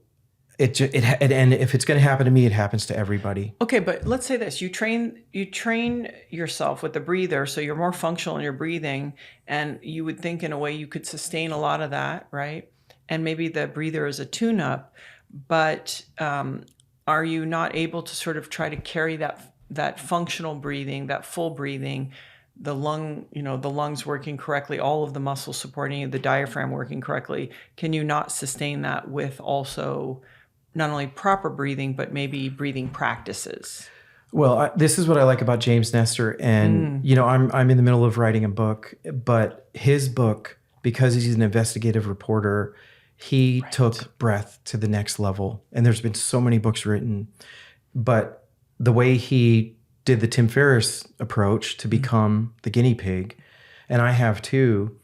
and if it's going to happen to me, it happens to everybody. Okay, but let's say this: you train yourself with the breather, so you're more functional in your breathing, and you would think in a way you could sustain a lot of that, right? And maybe the breather is a tune-up, but are you not able to sort of try to carry that functional breathing, that full breathing, the lungs working correctly, all of the muscles supporting you, the diaphragm working correctly? Can you not sustain that with also not only proper breathing, but maybe breathing practices? Well, this is what I like about James Nestor. And, I'm in the middle of writing a book, but his book, because he's an investigative reporter, he took breath to the next level. And there's been so many books written, but the way he did the Tim Ferriss approach to become the guinea pig, and I have too,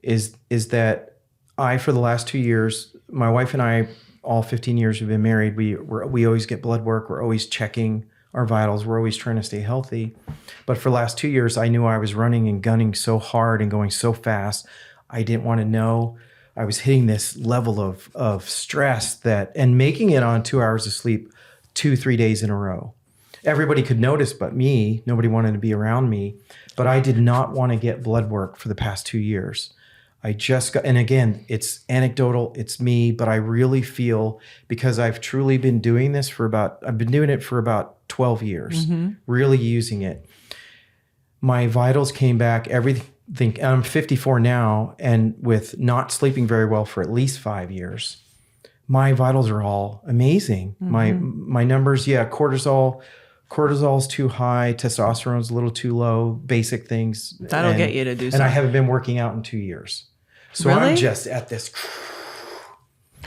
is that for the last 2 years, my wife and I, all 15 years we've been married, we always get blood work. We're always checking our vitals. We're always trying to stay healthy. But for the last 2 years, I knew I was running and gunning so hard and going so fast. I didn't want to know. I was hitting this level of stress and making it on 2 hours of sleep 2-3 days in a row. everybody could notice but me. Nobody wanted to be around me. But I did not want to get blood work for the past 2 years. I just got, and again, it's anecdotal, it's me, but I really feel, because I've truly been doing this I've been doing it for about 12 years, really using it. My vitals came back, everything, I'm 54 now, and with not sleeping very well for at least 5 years, my vitals are all amazing. My numbers, cortisol's too high, testosterone's a little too low, basic things. That'll get you to do something. And I haven't been working out in 2 years. So really? I'm just at this,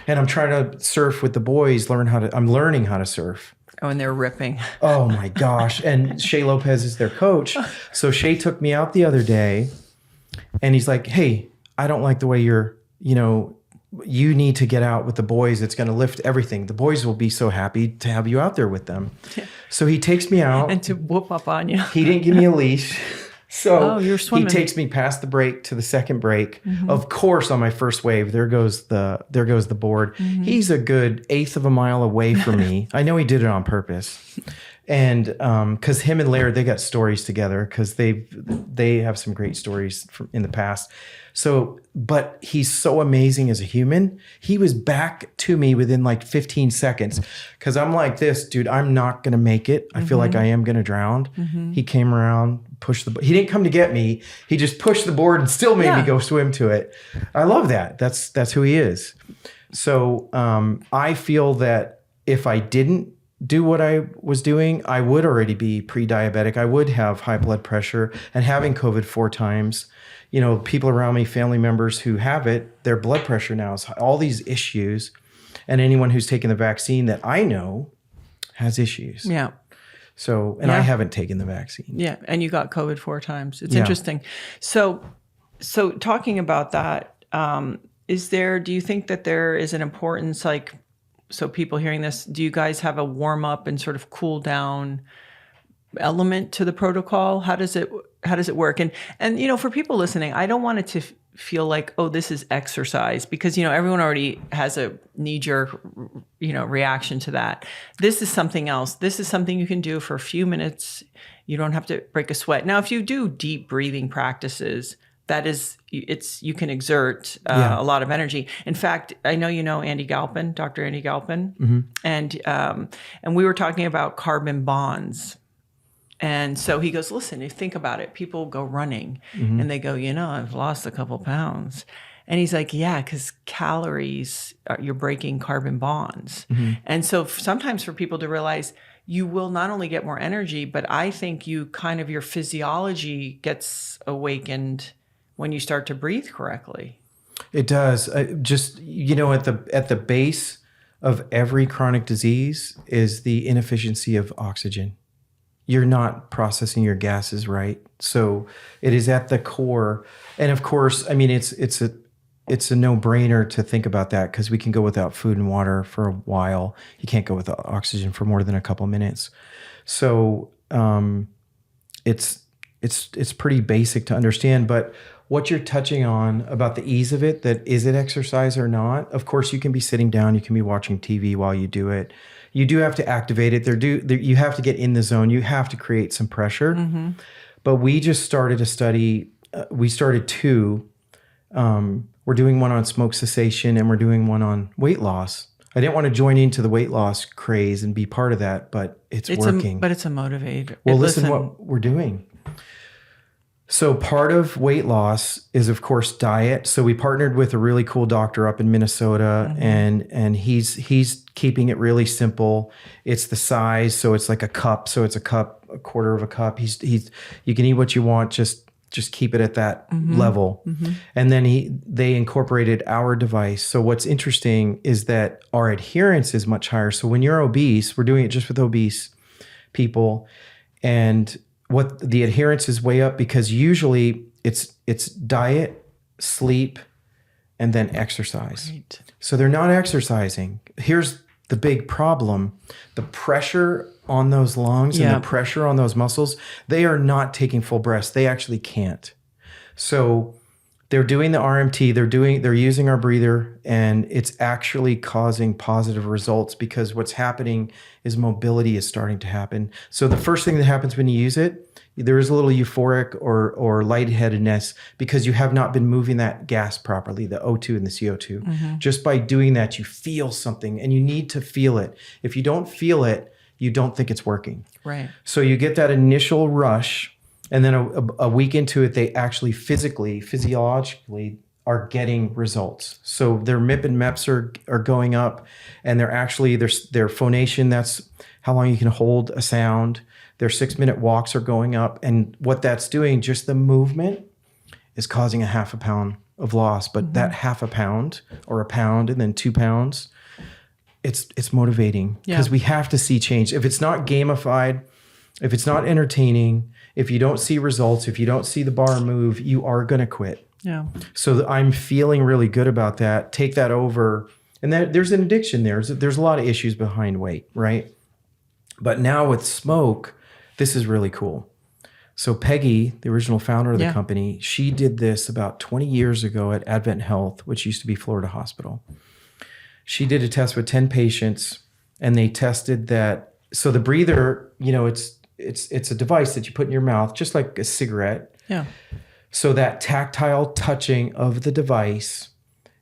and I'm trying to surf with the boys, I'm learning how to surf. Oh, and they're ripping. Oh my gosh. And Shea Lopez is their coach. So Shea took me out the other day and he's like, hey, I don't like the way you need to get out with the boys. It's going to lift everything. The boys will be so happy to have you out there with them. Yeah. So he takes me out. And to whoop up on you. He didn't give me a leash. So you're swimming. He takes me past the break to the second break. Of course, on my first wave, there goes the board. He's a good 1/8 of a mile away from me. I know he did it on purpose. And because him and Laird, they got stories together because they have some great stories from in the past. So, but he's so amazing as a human. He was back to me within like 15 seconds because I'm like this, dude, I'm not going to make it. I feel like I am going to drown. He came around, he didn't come to get me. He just pushed the board and still made me go swim to it. I love that. That's who he is. So I feel that if I didn't do what I was doing, I would already be pre-diabetic. I would have high blood pressure, and having COVID 4 times, people around me, family members who have it, their blood pressure now is high, all these issues. And anyone who's taken the vaccine that I know has issues. Yeah. So, and I haven't taken the vaccine. Yeah. And you got COVID 4 times. It's interesting. So talking about that, do you think that there is an importance, so people hearing this, do you guys have a warm up and sort of cool down element to the protocol? How does it work? And for people listening, I don't want it to feel like, oh, this is exercise, because everyone already has a knee-jerk reaction to that. This is something else. This is something you can do for a few minutes. You don't have to break a sweat. Now, if you do deep breathing practices, you can exert a lot of energy. In fact, I know Andy Galpin, Dr. Andy Galpin, and we were talking about carbon bonds. And so he goes, listen, if you think about it, people go running and they go, I've lost a couple pounds. And he's like, yeah, because calories, you're breaking carbon bonds. And so sometimes for people to realize, you will not only get more energy, but I think your physiology gets awakened when you start to breathe correctly. It does. At the base of every chronic disease is the inefficiency of oxygen. You're not processing your gases right. So it is at the core. And of course, I mean, it's a no-brainer to think about that, because we can go without food and water for a while. You can't go without oxygen for more than a couple minutes. So it's pretty basic to understand. But what you're touching on about the ease of it, that is it exercise or not? Of course, you can be sitting down, you can be watching TV while you do it. You do have to activate it. You have to get in the zone. You have to create some pressure. But we just started a study. We started 2. We're doing one on smoke cessation, and we're doing one on weight loss. I didn't want to join into the weight loss craze and be part of that, but it's working. But it's a motivator. Well, listen what we're doing. So part of weight loss is, of course, diet. So we partnered with a really cool doctor up in Minnesota, and he's keeping it really simple. It's the size, so it's like a cup. So it's a quarter of a cup. You can eat what you want, just keep it at that level. And then they incorporated our device. So what's interesting is that our adherence is much higher. So when you're obese, we're doing it just with obese people, and what the adherence is way up, because usually it's diet, sleep, and then exercise. Right. So they're not exercising. Here's the big problem. The pressure on those lungs and the pressure on those muscles, they are not taking full breaths. They actually can't. So They're doing the RMT, they're using our breather, and it's actually causing positive results because what's happening is mobility is starting to happen. So the first thing that happens when you use it, there is a little euphoric or lightheadedness because you have not been moving that gas properly, the O2 and the CO2. Just by doing that, you feel something, and you need to feel it. If you don't feel it, you don't think it's working. Right. So you get that initial rush, and then a week into it, they actually physiologically are getting results. So their MIP and MEPs are going up, and they're actually, their phonation, that's how long you can hold a sound. Their 6-minute walks are going up. And what that's doing, just the movement is causing a half a pound of loss. But that half a pound or a pound and then 2 pounds, it's motivating because we have to see change. If it's not gamified, if it's not entertaining, if you don't see results, if you don't see the bar move, you are going to quit. Yeah. So I'm feeling really good about that. Take that over. And there's an addiction there. There's a lot of issues behind weight, right? But now with smoke, this is really cool. So Peggy, the original founder of the company, she did this about 20 years ago at Advent Health, which used to be Florida Hospital. She did a test with 10 patients, and they tested that. So the breather, it's a device that you put in your mouth, just like a cigarette. Yeah. So that tactile touching of the device.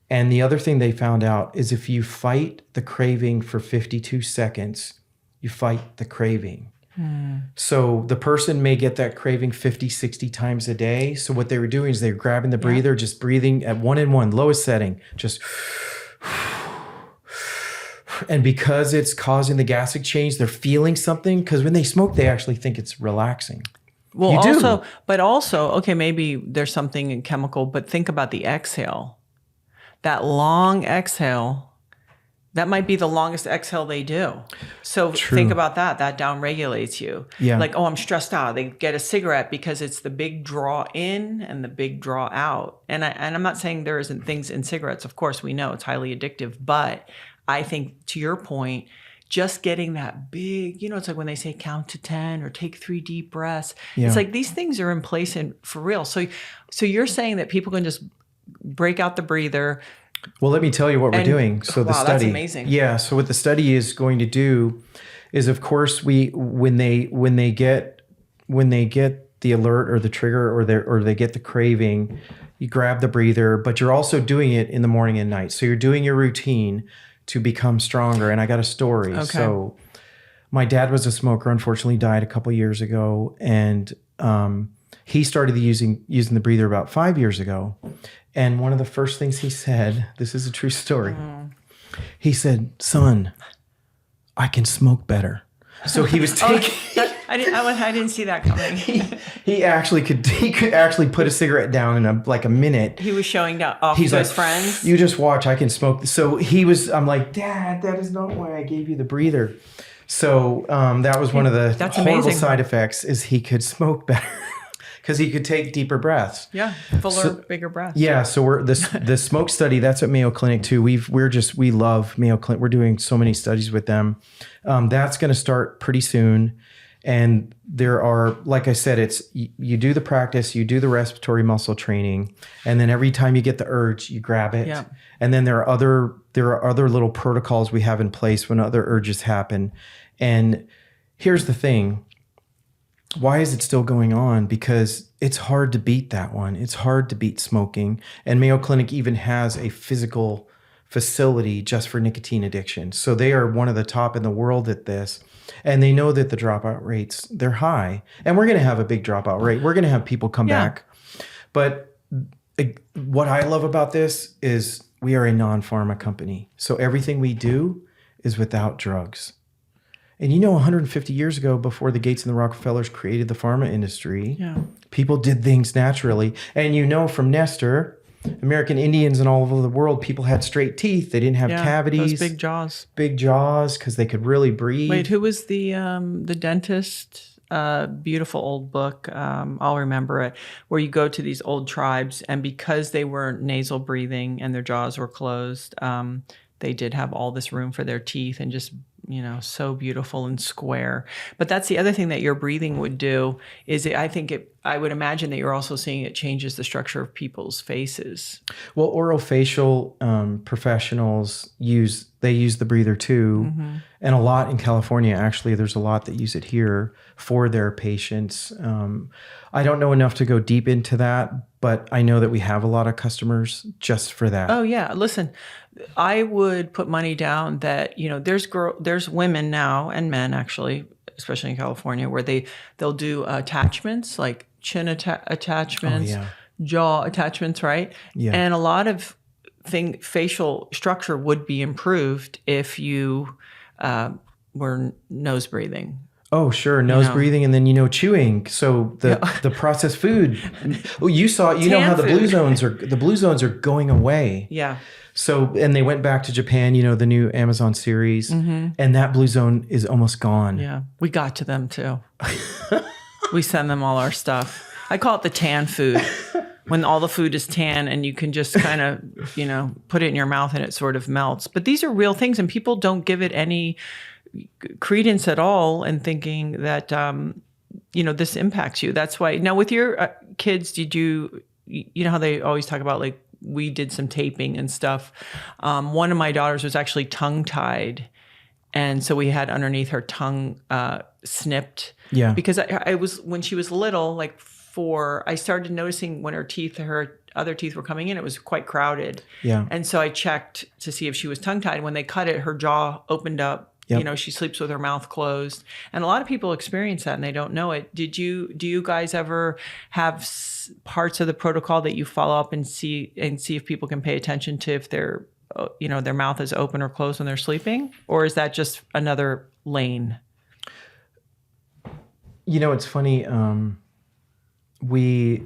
And the other thing they found out is if you fight the craving for 52 seconds, you fight the craving. So the person may get that craving 50, 60 times a day. So what they were doing is they were grabbing the breather, just breathing at 1 in 1, lowest setting, just. And because it's causing the gas exchange, they're feeling something. Because when they smoke, they actually think it's relaxing. Well, also, okay, maybe there's something in chemical, but think about the exhale. That long exhale, that might be the longest exhale they do. So think about that. That down regulates you. Yeah. Like, oh, I'm stressed out. They get a cigarette because it's the big draw in and the big draw out. And I'm not saying there isn't things in cigarettes. Of course, we know it's highly addictive, but I think to your point, just getting that big, it's like when they say count to 10 or take 3 deep breaths. Yeah. It's like these things are in place and for real. So you're saying that people can just break out the breather. Well, let me tell you what we're doing. So the study, that's amazing. Yeah. So what the study is going to do is, of course, when they get the alert or the trigger or they get the craving, you grab the breather, but you're also doing it in the morning and night. So you're doing your routine to become stronger. And I got a story. Okay. So my dad was a smoker, unfortunately died a couple years ago. And he started using the breather about 5 years ago. And one of the first things he said, this is a true story. He said, "Son, I can smoke better." So he was taking. I didn't see that coming. he could actually put a cigarette down in a minute. He was showing that off to his friends. You just watch, I can smoke. So I'm like, "Dad, that is not why I gave you the breather." So that was one of the horrible side effects, is he could smoke better. Because he could take deeper breaths. Yeah, fuller, bigger breaths. Yeah, so we're the smoke study, that's at Mayo Clinic too. We love Mayo Clinic. We're doing so many studies with them. That's going to start pretty soon. And there are, like I said, it's you do the practice, you do the respiratory muscle training, and then every time you get the urge, you grab it. Yeah. And then there are other little protocols we have in place when other urges happen. And here's the thing. Why is it still going on? Because it's hard to beat that one. It's hard to beat smoking. And Mayo Clinic even has a physical facility just for nicotine addiction. So they are one of the top in the world at this. And they know that the dropout rates, they're high. And we're going to have a big dropout rate. We're going to have people come back. But what I love about this is we are a non-pharma company. So everything we do is without drugs. And 150 years ago, before the Gates and the Rockefellers created the pharma industry, people did things naturally. And from Nestor, American Indians and all over the world, people had straight teeth. They didn't have cavities. Those big jaws. Big jaws, because they could really breathe. Wait, who was the dentist? Beautiful old book. I'll remember it. Where you go to these old tribes, and because they were nasal breathing and their jaws were closed, they did have all this room for their teeth and just so beautiful and square. But that's the other thing that your breathing would do is I would imagine that you're also seeing it changes the structure of people's faces. Well, orofacial professionals use the breather too. Mm-hmm. And a lot in California, actually, there's a lot that use it here for their patients. I don't know enough to go deep into that, but I know that we have a lot of customers just for that. Oh yeah. Listen, I would put money down that, there's women now and men actually, especially in California, where they'll do attachments like chin attachments, jaw attachments, right? Yeah. And a lot of facial structure would be improved if you were nose breathing. Oh, sure. Nose breathing and then, chewing. So the processed food. Oh, you know how the blue zones are going away. Yeah. So, and they went back to Japan, the new Amazon series, and that blue zone is almost gone. Yeah. We got to them too. We send them all our stuff. I call it the tan food. When all the food is tan and you can just kind of, put it in your mouth and it sort of melts. But these are real things and people don't give it any credence at all and thinking that, this impacts you. That's why. Now with your kids, did you know how they always talk about like, we did some taping and stuff. One of my daughters was actually tongue-tied. And so we had underneath her tongue snipped. Yeah. Because I was, when she was little, like 4, I started noticing when her other teeth were coming in, it was quite crowded. Yeah. And so I checked to see if she was tongue-tied. When they cut it, her jaw opened up. Yep. She sleeps with her mouth closed. And a lot of people experience that and they don't know it. Do you guys ever have parts of the protocol that you follow up and see if people can pay attention to if their mouth is open or closed when they're sleeping? Or is that just another lane? It's funny. We're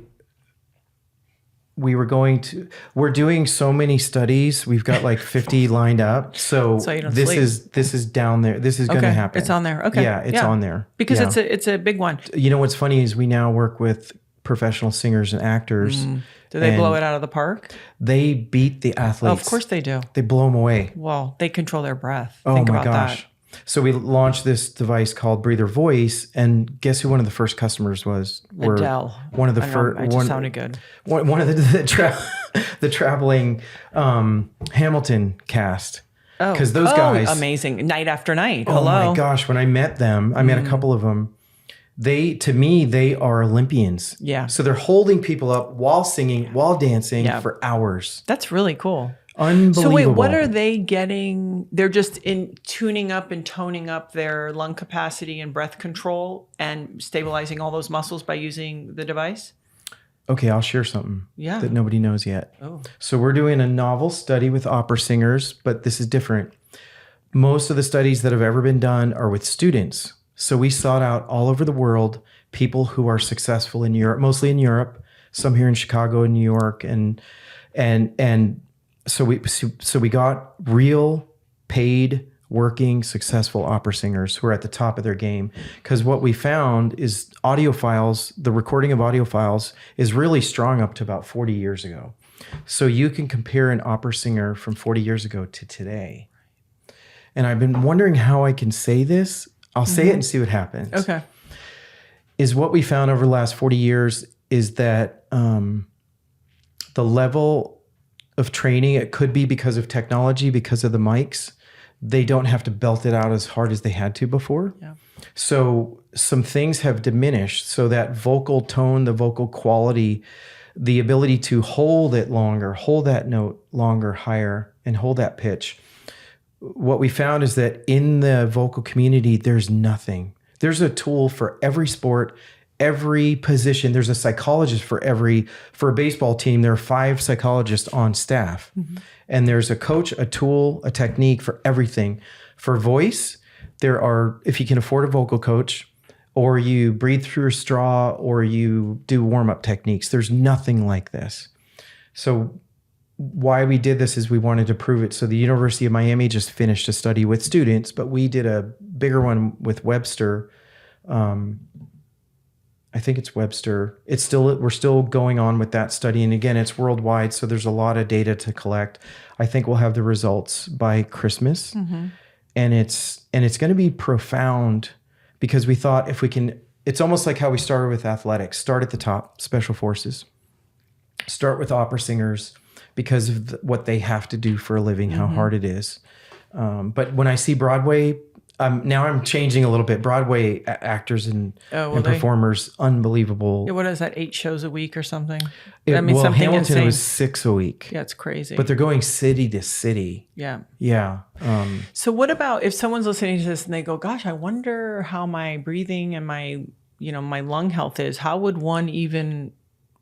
doing so many studies. We've got like 50 lined up. So this is down there. This is going to happen. It's on there. Okay. Yeah, it's on there. Because it's a big one. What's funny is we now work with professional singers and actors. Do they blow it out of the park? They beat the athletes. Oh, of course they do. They blow them away. Well, they control their breath. Oh Think my about gosh. That. So we launched this device called Breather Voice, and guess who one of the first customers was? Adele. One of the first. It just sounded good. One of the traveling Hamilton cast. Oh, because those guys, amazing! Night after night. Oh Hello. my gosh! When I met them, I met a couple of them. They are Olympians. Yeah. So they're holding people up while singing, while dancing for hours. That's really cool. Unbelievable. So wait, what are they getting? They're just in tuning up and toning up their lung capacity and breath control and stabilizing all those muscles by using the device? Okay, I'll share something that nobody knows yet. Oh. So we're doing a novel study with opera singers, but this is different. Most of the studies that have ever been done are with students. So we sought out all over the world people who are successful in Europe, mostly in Europe, some here in Chicago and New York, and so we got real paid working successful opera singers who are at the top of their game, because what we found is audio files, the recording of audio files is really strong up to about 40 years ago. So you can compare an opera singer from 40 years ago to today. And I've been wondering how I can say this. I'll say it and see what happens. Okay. Is what we found over the last 40 years is that the level of training, it could be because of technology, because of the mics, they don't have to belt it out as hard as they had to before. Yeah. So some things have diminished. So that vocal tone, the vocal quality, the ability to hold it longer, hold that note longer, higher, and hold that pitch. What we found is that in the vocal community, there's nothing. There's a tool for every sport, every position. There's a psychologist for a baseball team. There are 5 psychologists on staff. Mm-hmm. And there's a coach, a tool, a technique for everything. For voice, there are, if you can afford a vocal coach, or you breathe through a straw, or you do warm-up techniques, there's nothing like this. So why we did this is we wanted to prove it. So the University of Miami just finished a study with students, but we did a bigger one with Webster. I think it's Webster. We're still going on with that study. And again, it's worldwide. So there's a lot of data to collect. I think we'll have the results by Christmas. Mm-hmm. and it's going to be profound, because we thought if we can, it's almost like how we started with athletics. Start at the top, special forces. Start with opera singers because of what they have to do for a living, how hard it is. But when I see Broadway, now I'm changing a little bit. Broadway actors and performers, unbelievable. Yeah, what is that? 8 shows a week or something? Well, Hamilton was 6 a week. Yeah, it's crazy. But they're going city to city. Yeah. Yeah. So what about if someone's listening to this and they go, gosh, I wonder how my breathing and my lung health is. How would one even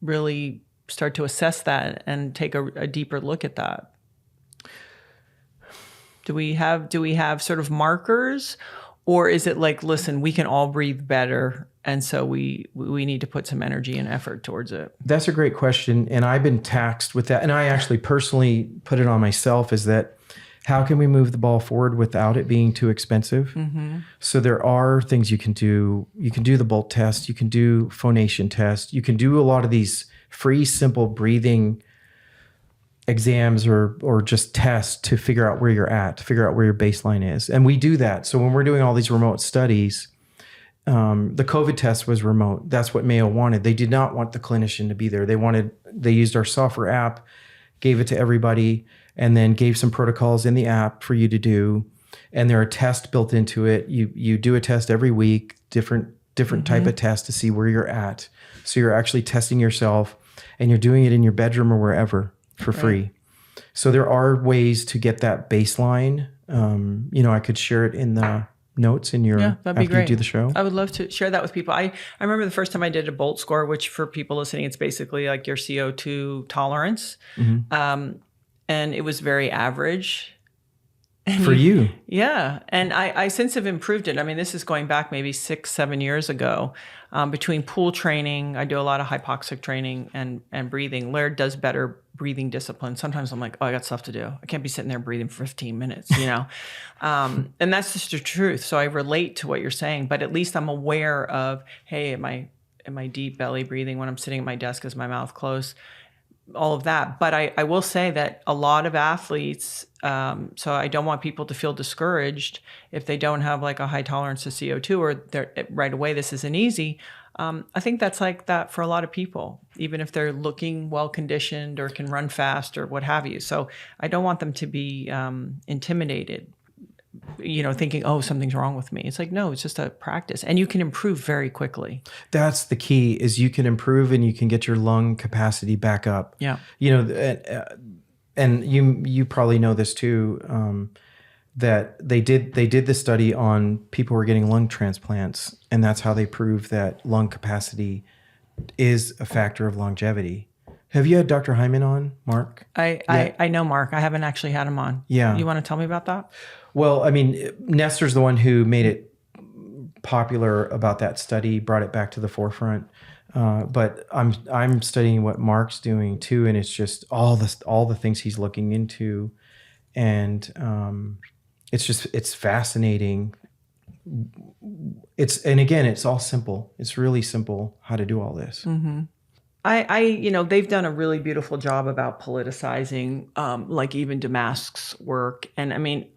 really start to assess that and take a deeper look at that? Do we have sort of markers, or is it like, listen, we can all breathe better, and so we need to put some energy and effort towards it? That's a great question, and I've been taxed with that, and I actually personally put it on myself, is that how can we move the ball forward without it being too expensive? So there are things you can do. You can do the Bolt test. You can do phonation test. You can do a lot of these free, simple breathing exams or just tests to figure out where you're at, to figure out where your baseline is. And we do that. So when we're doing all these remote studies, the COVID test was remote. That's what Mayo wanted. They did not want the clinician to be there. They used our software app, gave it to everybody, and then gave some protocols in the app for you to do. And there are tests built into it. You do a test every week, different type of test to see where you're at. So you're actually testing yourself, and you're doing it in your bedroom or wherever for free. So there are ways to get that baseline. I could share it in the notes in your that'd be after great. You do the show. I would love to share that with people. I remember the first time I did a Bolt score, which for people listening, it's basically like your CO2 tolerance. And it was very average. And for you. Yeah. And I since have improved it. I mean, this is going back maybe 6-7 years ago. Between pool training, I do a lot of hypoxic training and breathing. Laird does better breathing discipline. Sometimes I'm like, oh, I got stuff to do. I can't be sitting there breathing for 15 minutes, and that's just the truth. So I relate to what you're saying, but at least I'm aware of, hey, am I deep belly breathing when I'm sitting at my desk? Is my mouth closed? All of that. But I will say that a lot of athletes, so I don't want people to feel discouraged if they don't have like a high tolerance to CO2 or they're right away, this isn't easy. I think that's like that for a lot of people, even if they're looking well conditioned or can run fast or what have you. So I don't want them to be intimidated, thinking, oh, something's wrong with me. It's like, no, it's just a practice, and you can improve very quickly. That's the key, is you can improve and you can get your lung capacity back up. Yeah. And you probably know this too, that they did the study on people who are getting lung transplants, and that's how they proved that lung capacity is a factor of longevity. Have you had Dr. Hyman on, Mark? I know Mark. I haven't actually had him on. Yeah. You want to tell me about that? Well, I mean, Nestor's the one who made it popular about that study, brought it back to the forefront. But I'm studying what Mark's doing too, and it's just all the things he's looking into, and it's fascinating. It's all simple. It's really simple how to do all this. They've done a really beautiful job about politicizing, like even Damask's work. And I mean,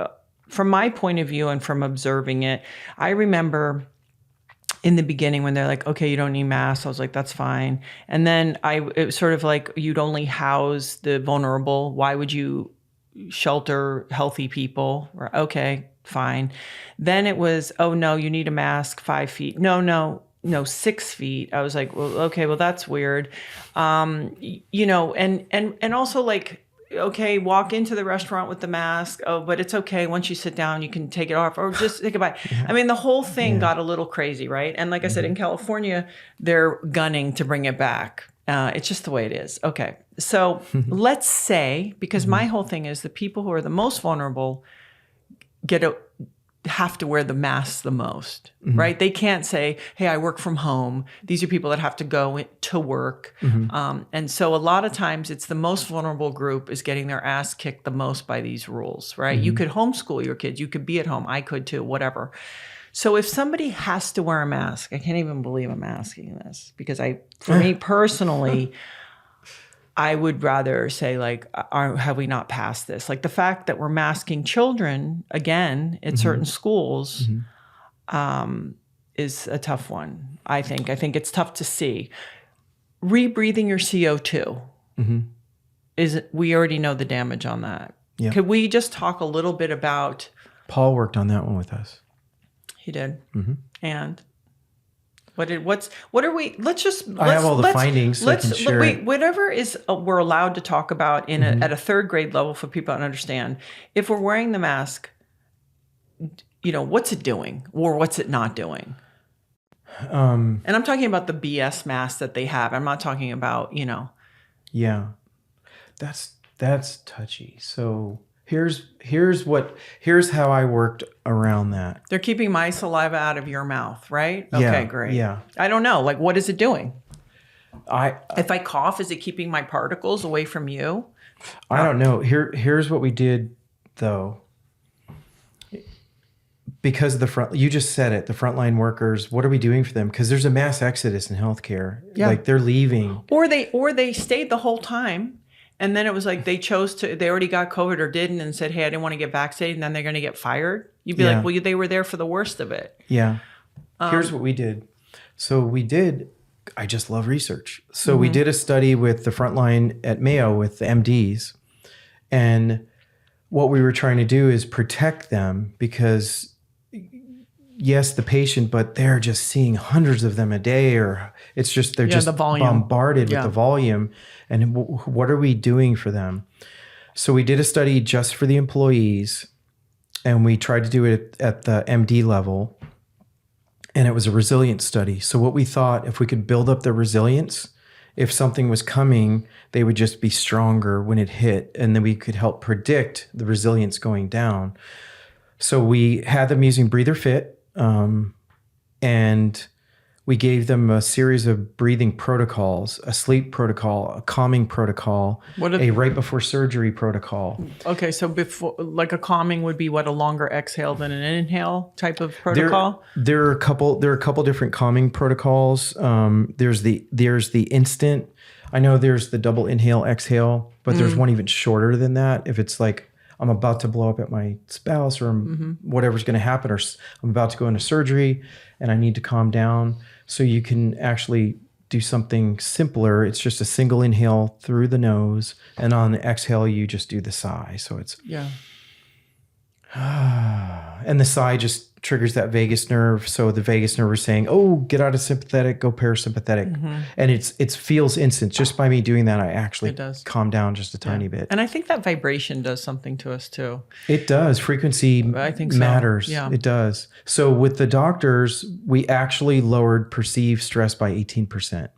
from my point of view and from observing it, I remember in the beginning when they're like, okay, you don't need masks. I was like, that's fine. And then it was sort of like, you'd only house the vulnerable. Why would you shelter healthy people? Okay, fine. Then it was, oh no, you need a mask 5 feet. No, 6 feet. I was like, well, okay, well, that's weird. And also like, okay, walk into the restaurant with the mask. Oh, but it's okay. Once you sit down, you can take it off or just think about it. I mean, the whole thing got a little crazy, right? And like I said, in California, they're gunning to bring it back. It's just the way it is. Okay. So let's say, because my whole thing is the people who are the most vulnerable have to wear the mask the most, right? They can't say, hey, I work from home. These are people that have to go to work. And so a lot of times it's the most vulnerable group is getting their ass kicked the most by these rules, right? You could homeschool your kids. You could be at home. I could too, whatever. So if somebody has to wear a mask, I can't even believe I'm asking this because for me personally, I would rather say, like, have we not passed this? Like the fact that we're masking children again at certain schools is a tough one. I think it's tough to see. Rebreathing your CO2 we already know the damage on that. Yep. Could we just talk a little bit about? Paul worked on that one with us. He did. And what are we? I have all the findings. So I can share it. Whatever is we're allowed to talk about at a third grade level for people to understand. If we're wearing the mask, what's it doing or what's it not doing? And I'm talking about the BS mask that they have. I'm not talking about, Yeah, that's touchy. So here's how I worked around that. They're keeping my saliva out of your mouth, right? Yeah, okay, great. Yeah. I don't know. Like, what is it doing? If I cough, is it keeping my particles away from you? I don't know. Here's what we did though. Because you just said it, the frontline workers, what are we doing for them? Because there's a mass exodus in healthcare. Yeah. Like they're leaving. Or they stayed the whole time. And then it was like they already got COVID or didn't and said, hey, I didn't want to get vaccinated. And then they're going to get fired. You'd be like, well, they were there for the worst of it. Yeah. Here's what we did. I just love research. So we did a study with the frontline at Mayo with the MDs. And what we were trying to do is protect them because yes, the patient, but they're just seeing hundreds of them a day, or it's just they're just the volume. Bombarded with the volume. And what are we doing for them? So we did a study just for the employees, and we tried to do it at the MD level, and it was a resilience study. So what we thought, if we could build up their resilience, if something was coming, they would just be stronger when it hit, and then we could help predict the resilience going down. So we had them using Breather Fit, and we gave them a series of breathing protocols, a sleep protocol, a calming protocol, a right before surgery protocol. Okay, so before, like a calming would be what, a longer exhale than an inhale type of protocol? There are a couple different calming protocols. There's the instant. I know there's the double inhale exhale, but there's one even shorter than that. If it's like I'm about to blow up at my spouse or whatever's going to happen, or I'm about to go into surgery and I need to calm down. So you can actually do something simpler. It's just a single inhale through the nose, and on the exhale, you just do the sigh. So it's, and the sigh just triggers that vagus nerve. So the vagus nerve is saying, oh, get out of sympathetic, go parasympathetic. And it feels instant. Just by me doing that, I actually calm down just a tiny bit. And I think that vibration does something to us too. It does. Frequency I think so. matters. Yeah. It does. So with the doctors, we actually lowered perceived stress by 18%.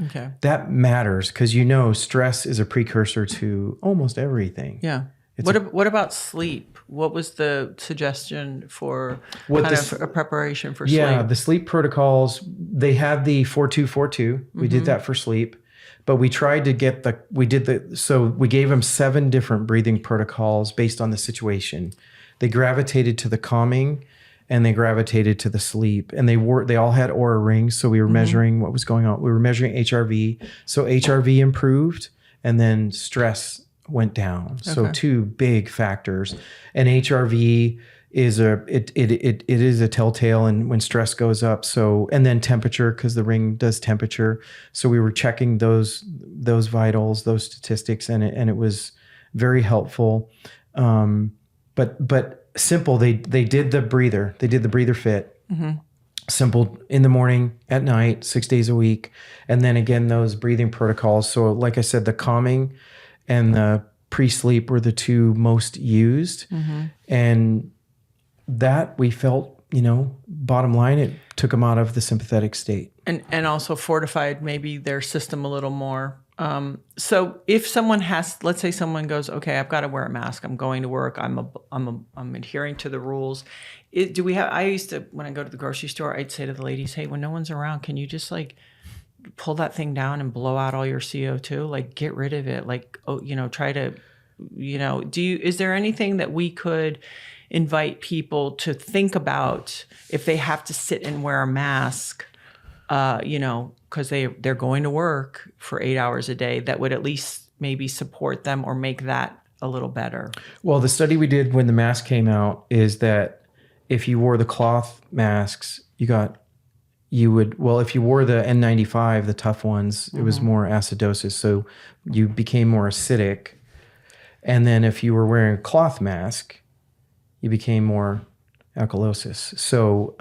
Okay. That matters because stress is a precursor to almost everything. Yeah. What about sleep? What was the suggestion for a preparation for sleep? Yeah, the sleep protocols, they had the 4-2-4-2. We did that for sleep. But we tried to so we gave them 7 different breathing protocols based on the situation. They gravitated to the calming and they gravitated to the sleep. And they all had aura rings. So we were measuring what was going on. We were measuring HRV. So HRV improved and then stress went down. Okay. So 2 big factors. And HRV is it is a telltale and when stress goes up. So, and then temperature, because the ring does temperature. So we were checking those vitals, those statistics, and it was very helpful. But simple, they did the breather. They did the breather fit. Simple in the morning, at night, 6 days a week. And then again, those breathing protocols. So like I said, the calming and the pre-sleep were the 2 most used. And that we felt, bottom line, it took them out of the sympathetic state. And also fortified maybe their system a little more. So if someone let's say someone goes, okay, I've got to wear a mask. I'm going to work. I'm adhering to the rules. I used to, when I go to the grocery store, I'd say to the ladies, hey, when no one's around, can you just pull that thing down and blow out all your CO2, get rid of it. Try to, is there anything that we could invite people to think about if they have to sit and wear a mask, because they're going to work for 8 hours a day, that would at least maybe support them or make that a little better? Well, the study we did when the mask came out is that if you wore the cloth masks, if you wore the N95, the tough ones, it was more acidosis. So you became more acidic. And then if you were wearing a cloth mask, you became more alkalosis. So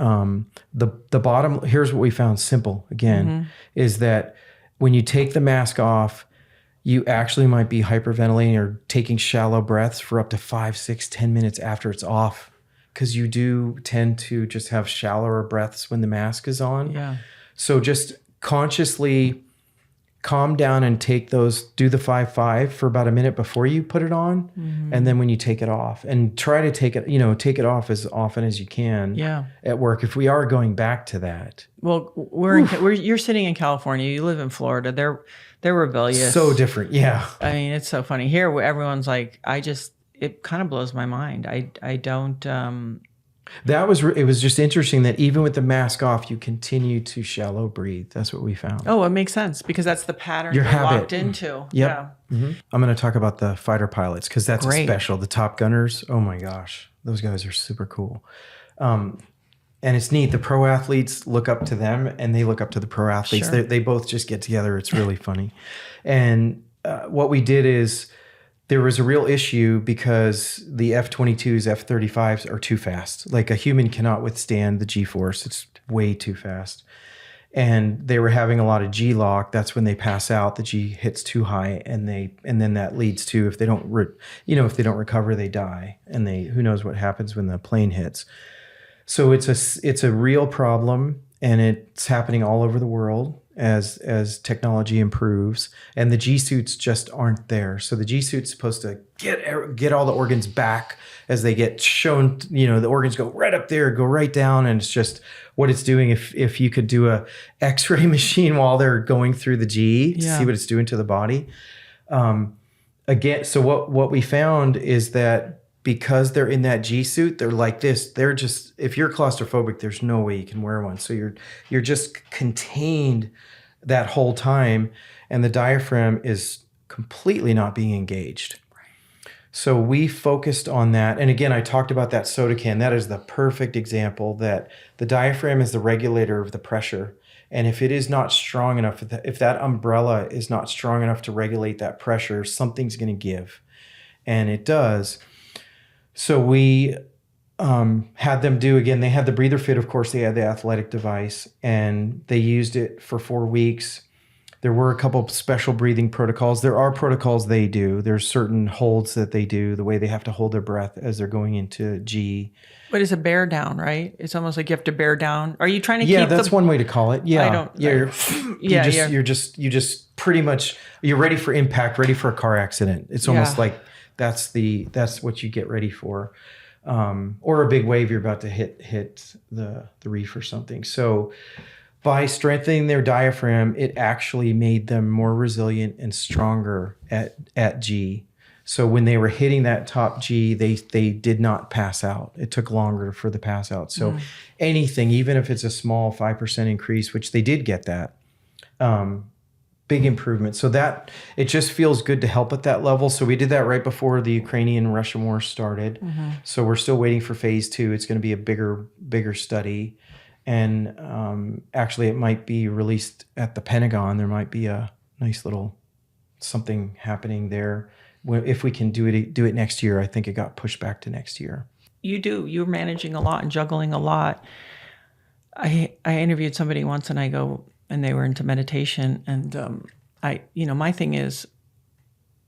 the bottom, here's what we found simple again, is that when you take the mask off, you actually might be hyperventilating or taking shallow breaths for up to 5, 6, 10 minutes after it's off, because you do tend to just have shallower breaths when the mask is on. Yeah. So just consciously calm down and do the 5-5 for about a minute before you put it on. And then when you take it off, and try to take it off as often as you can at work, if we are going back to that. Well, you're sitting in California, you live in Florida. They're rebellious. So different. Yeah. I mean, it's so funny here where everyone's like, it kind of blows my mind. I don't, it was just interesting that even with the mask off, you continue to shallow breathe. That's what we found. Oh, it makes sense because that's the pattern Your you're habit. locked into. Yep. Yeah. I'm going to talk about the fighter pilots because that's special. The Top Gunners. Oh my gosh. Those guys are super cool. And it's neat. The pro athletes look up to them and they look up to the pro athletes. Sure. They both just get together. It's really funny. And what we did is there was a real issue because the F-22s, F-35s are too fast. Like a human cannot withstand the G-force. It's way too fast. And they were having a lot of G-lock. That's when they pass out. The G hits too high, and then that leads to if they don't recover, they die. And who knows what happens when the plane hits. So it's a real problem, and it's happening all over the world as technology improves, and the G suits just aren't there. So the G suit's supposed to get all the organs back as they get shown. The organs go right up there, go right down, and it's just what it's doing. If you could do a X-ray machine while they're going through the G to see what it's doing to the body. Again, so what we found is that because they're in that G suit, they're like this. They're just, if you're claustrophobic, there's no way you can wear one. So you're just contained that whole time, and the diaphragm is completely not being engaged. Right. So we focused on that. And again, I talked about that soda can. That is the perfect example that the diaphragm is the regulator of the pressure. And if it is not strong enough, if that umbrella is not strong enough to regulate that pressure, something's going to give. And it does. So we had them do, again, they had the breather fit, of course, they had the athletic device, and they used it for 4 weeks. There were a couple of special breathing protocols. There are protocols they do. There's certain holds that they do, the way they have to hold their breath as they're going into G. But it's a bear down, right? It's almost like you have to bear down. Are you trying to keep Yeah, that's one way to call it. Yeah. You just pretty much, you're ready for impact, ready for a car accident. It's almost like that's what you get ready for. Or a big wave you're about to hit the reef or something. So by strengthening their diaphragm, it actually made them more resilient and stronger at G. So when they were hitting that top G, they did not pass out. It took longer for the pass out. So anything, even if it's a small 5% increase, which they did get that, big improvement. So that it just feels good to help at that level. So we did that right before the Ukrainian-Russian war started. So we're still waiting for phase 2. It's going to be a bigger study. And actually it might be released at the Pentagon. There might be a nice little something happening there. If we can do it next year. I think it got pushed back to next year. You're managing a lot and juggling a lot. I interviewed somebody once and they were into meditation, and my thing is,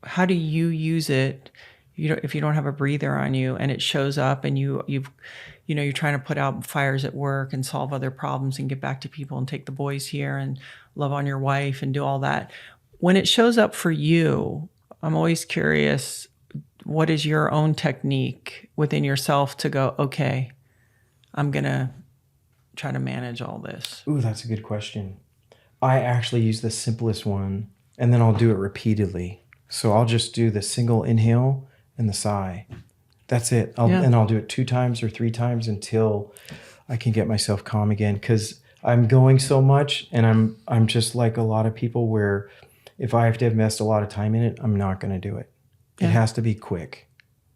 how do you use it? If you don't have a breather on you and it shows up and you're trying to put out fires at work and solve other problems and get back to people and take the boys here and love on your wife and do all that. When it shows up for you, I'm always curious, what is your own technique within yourself to go, okay, I'm going to try to manage all this? Ooh, that's a good question. I actually use the simplest one, and then I'll do it repeatedly. So I'll just do the single inhale and the sigh. That's it. And I'll do it 2 times or 3 times until I can get myself calm again. Because I'm going so much, and I'm just like a lot of people where if I have to invest a lot of time in it, I'm not going to do it. It has to be quick.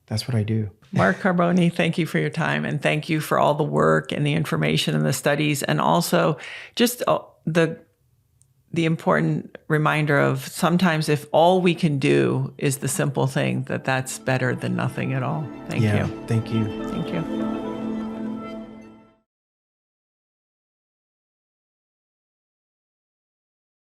That's what I do. Mark Carbone, thank you for your time, and thank you for all the work and the information and the studies, and also just the important reminder of sometimes if all we can do is the simple thing, that's better than nothing at all. Thank you. Thank you. Thank you.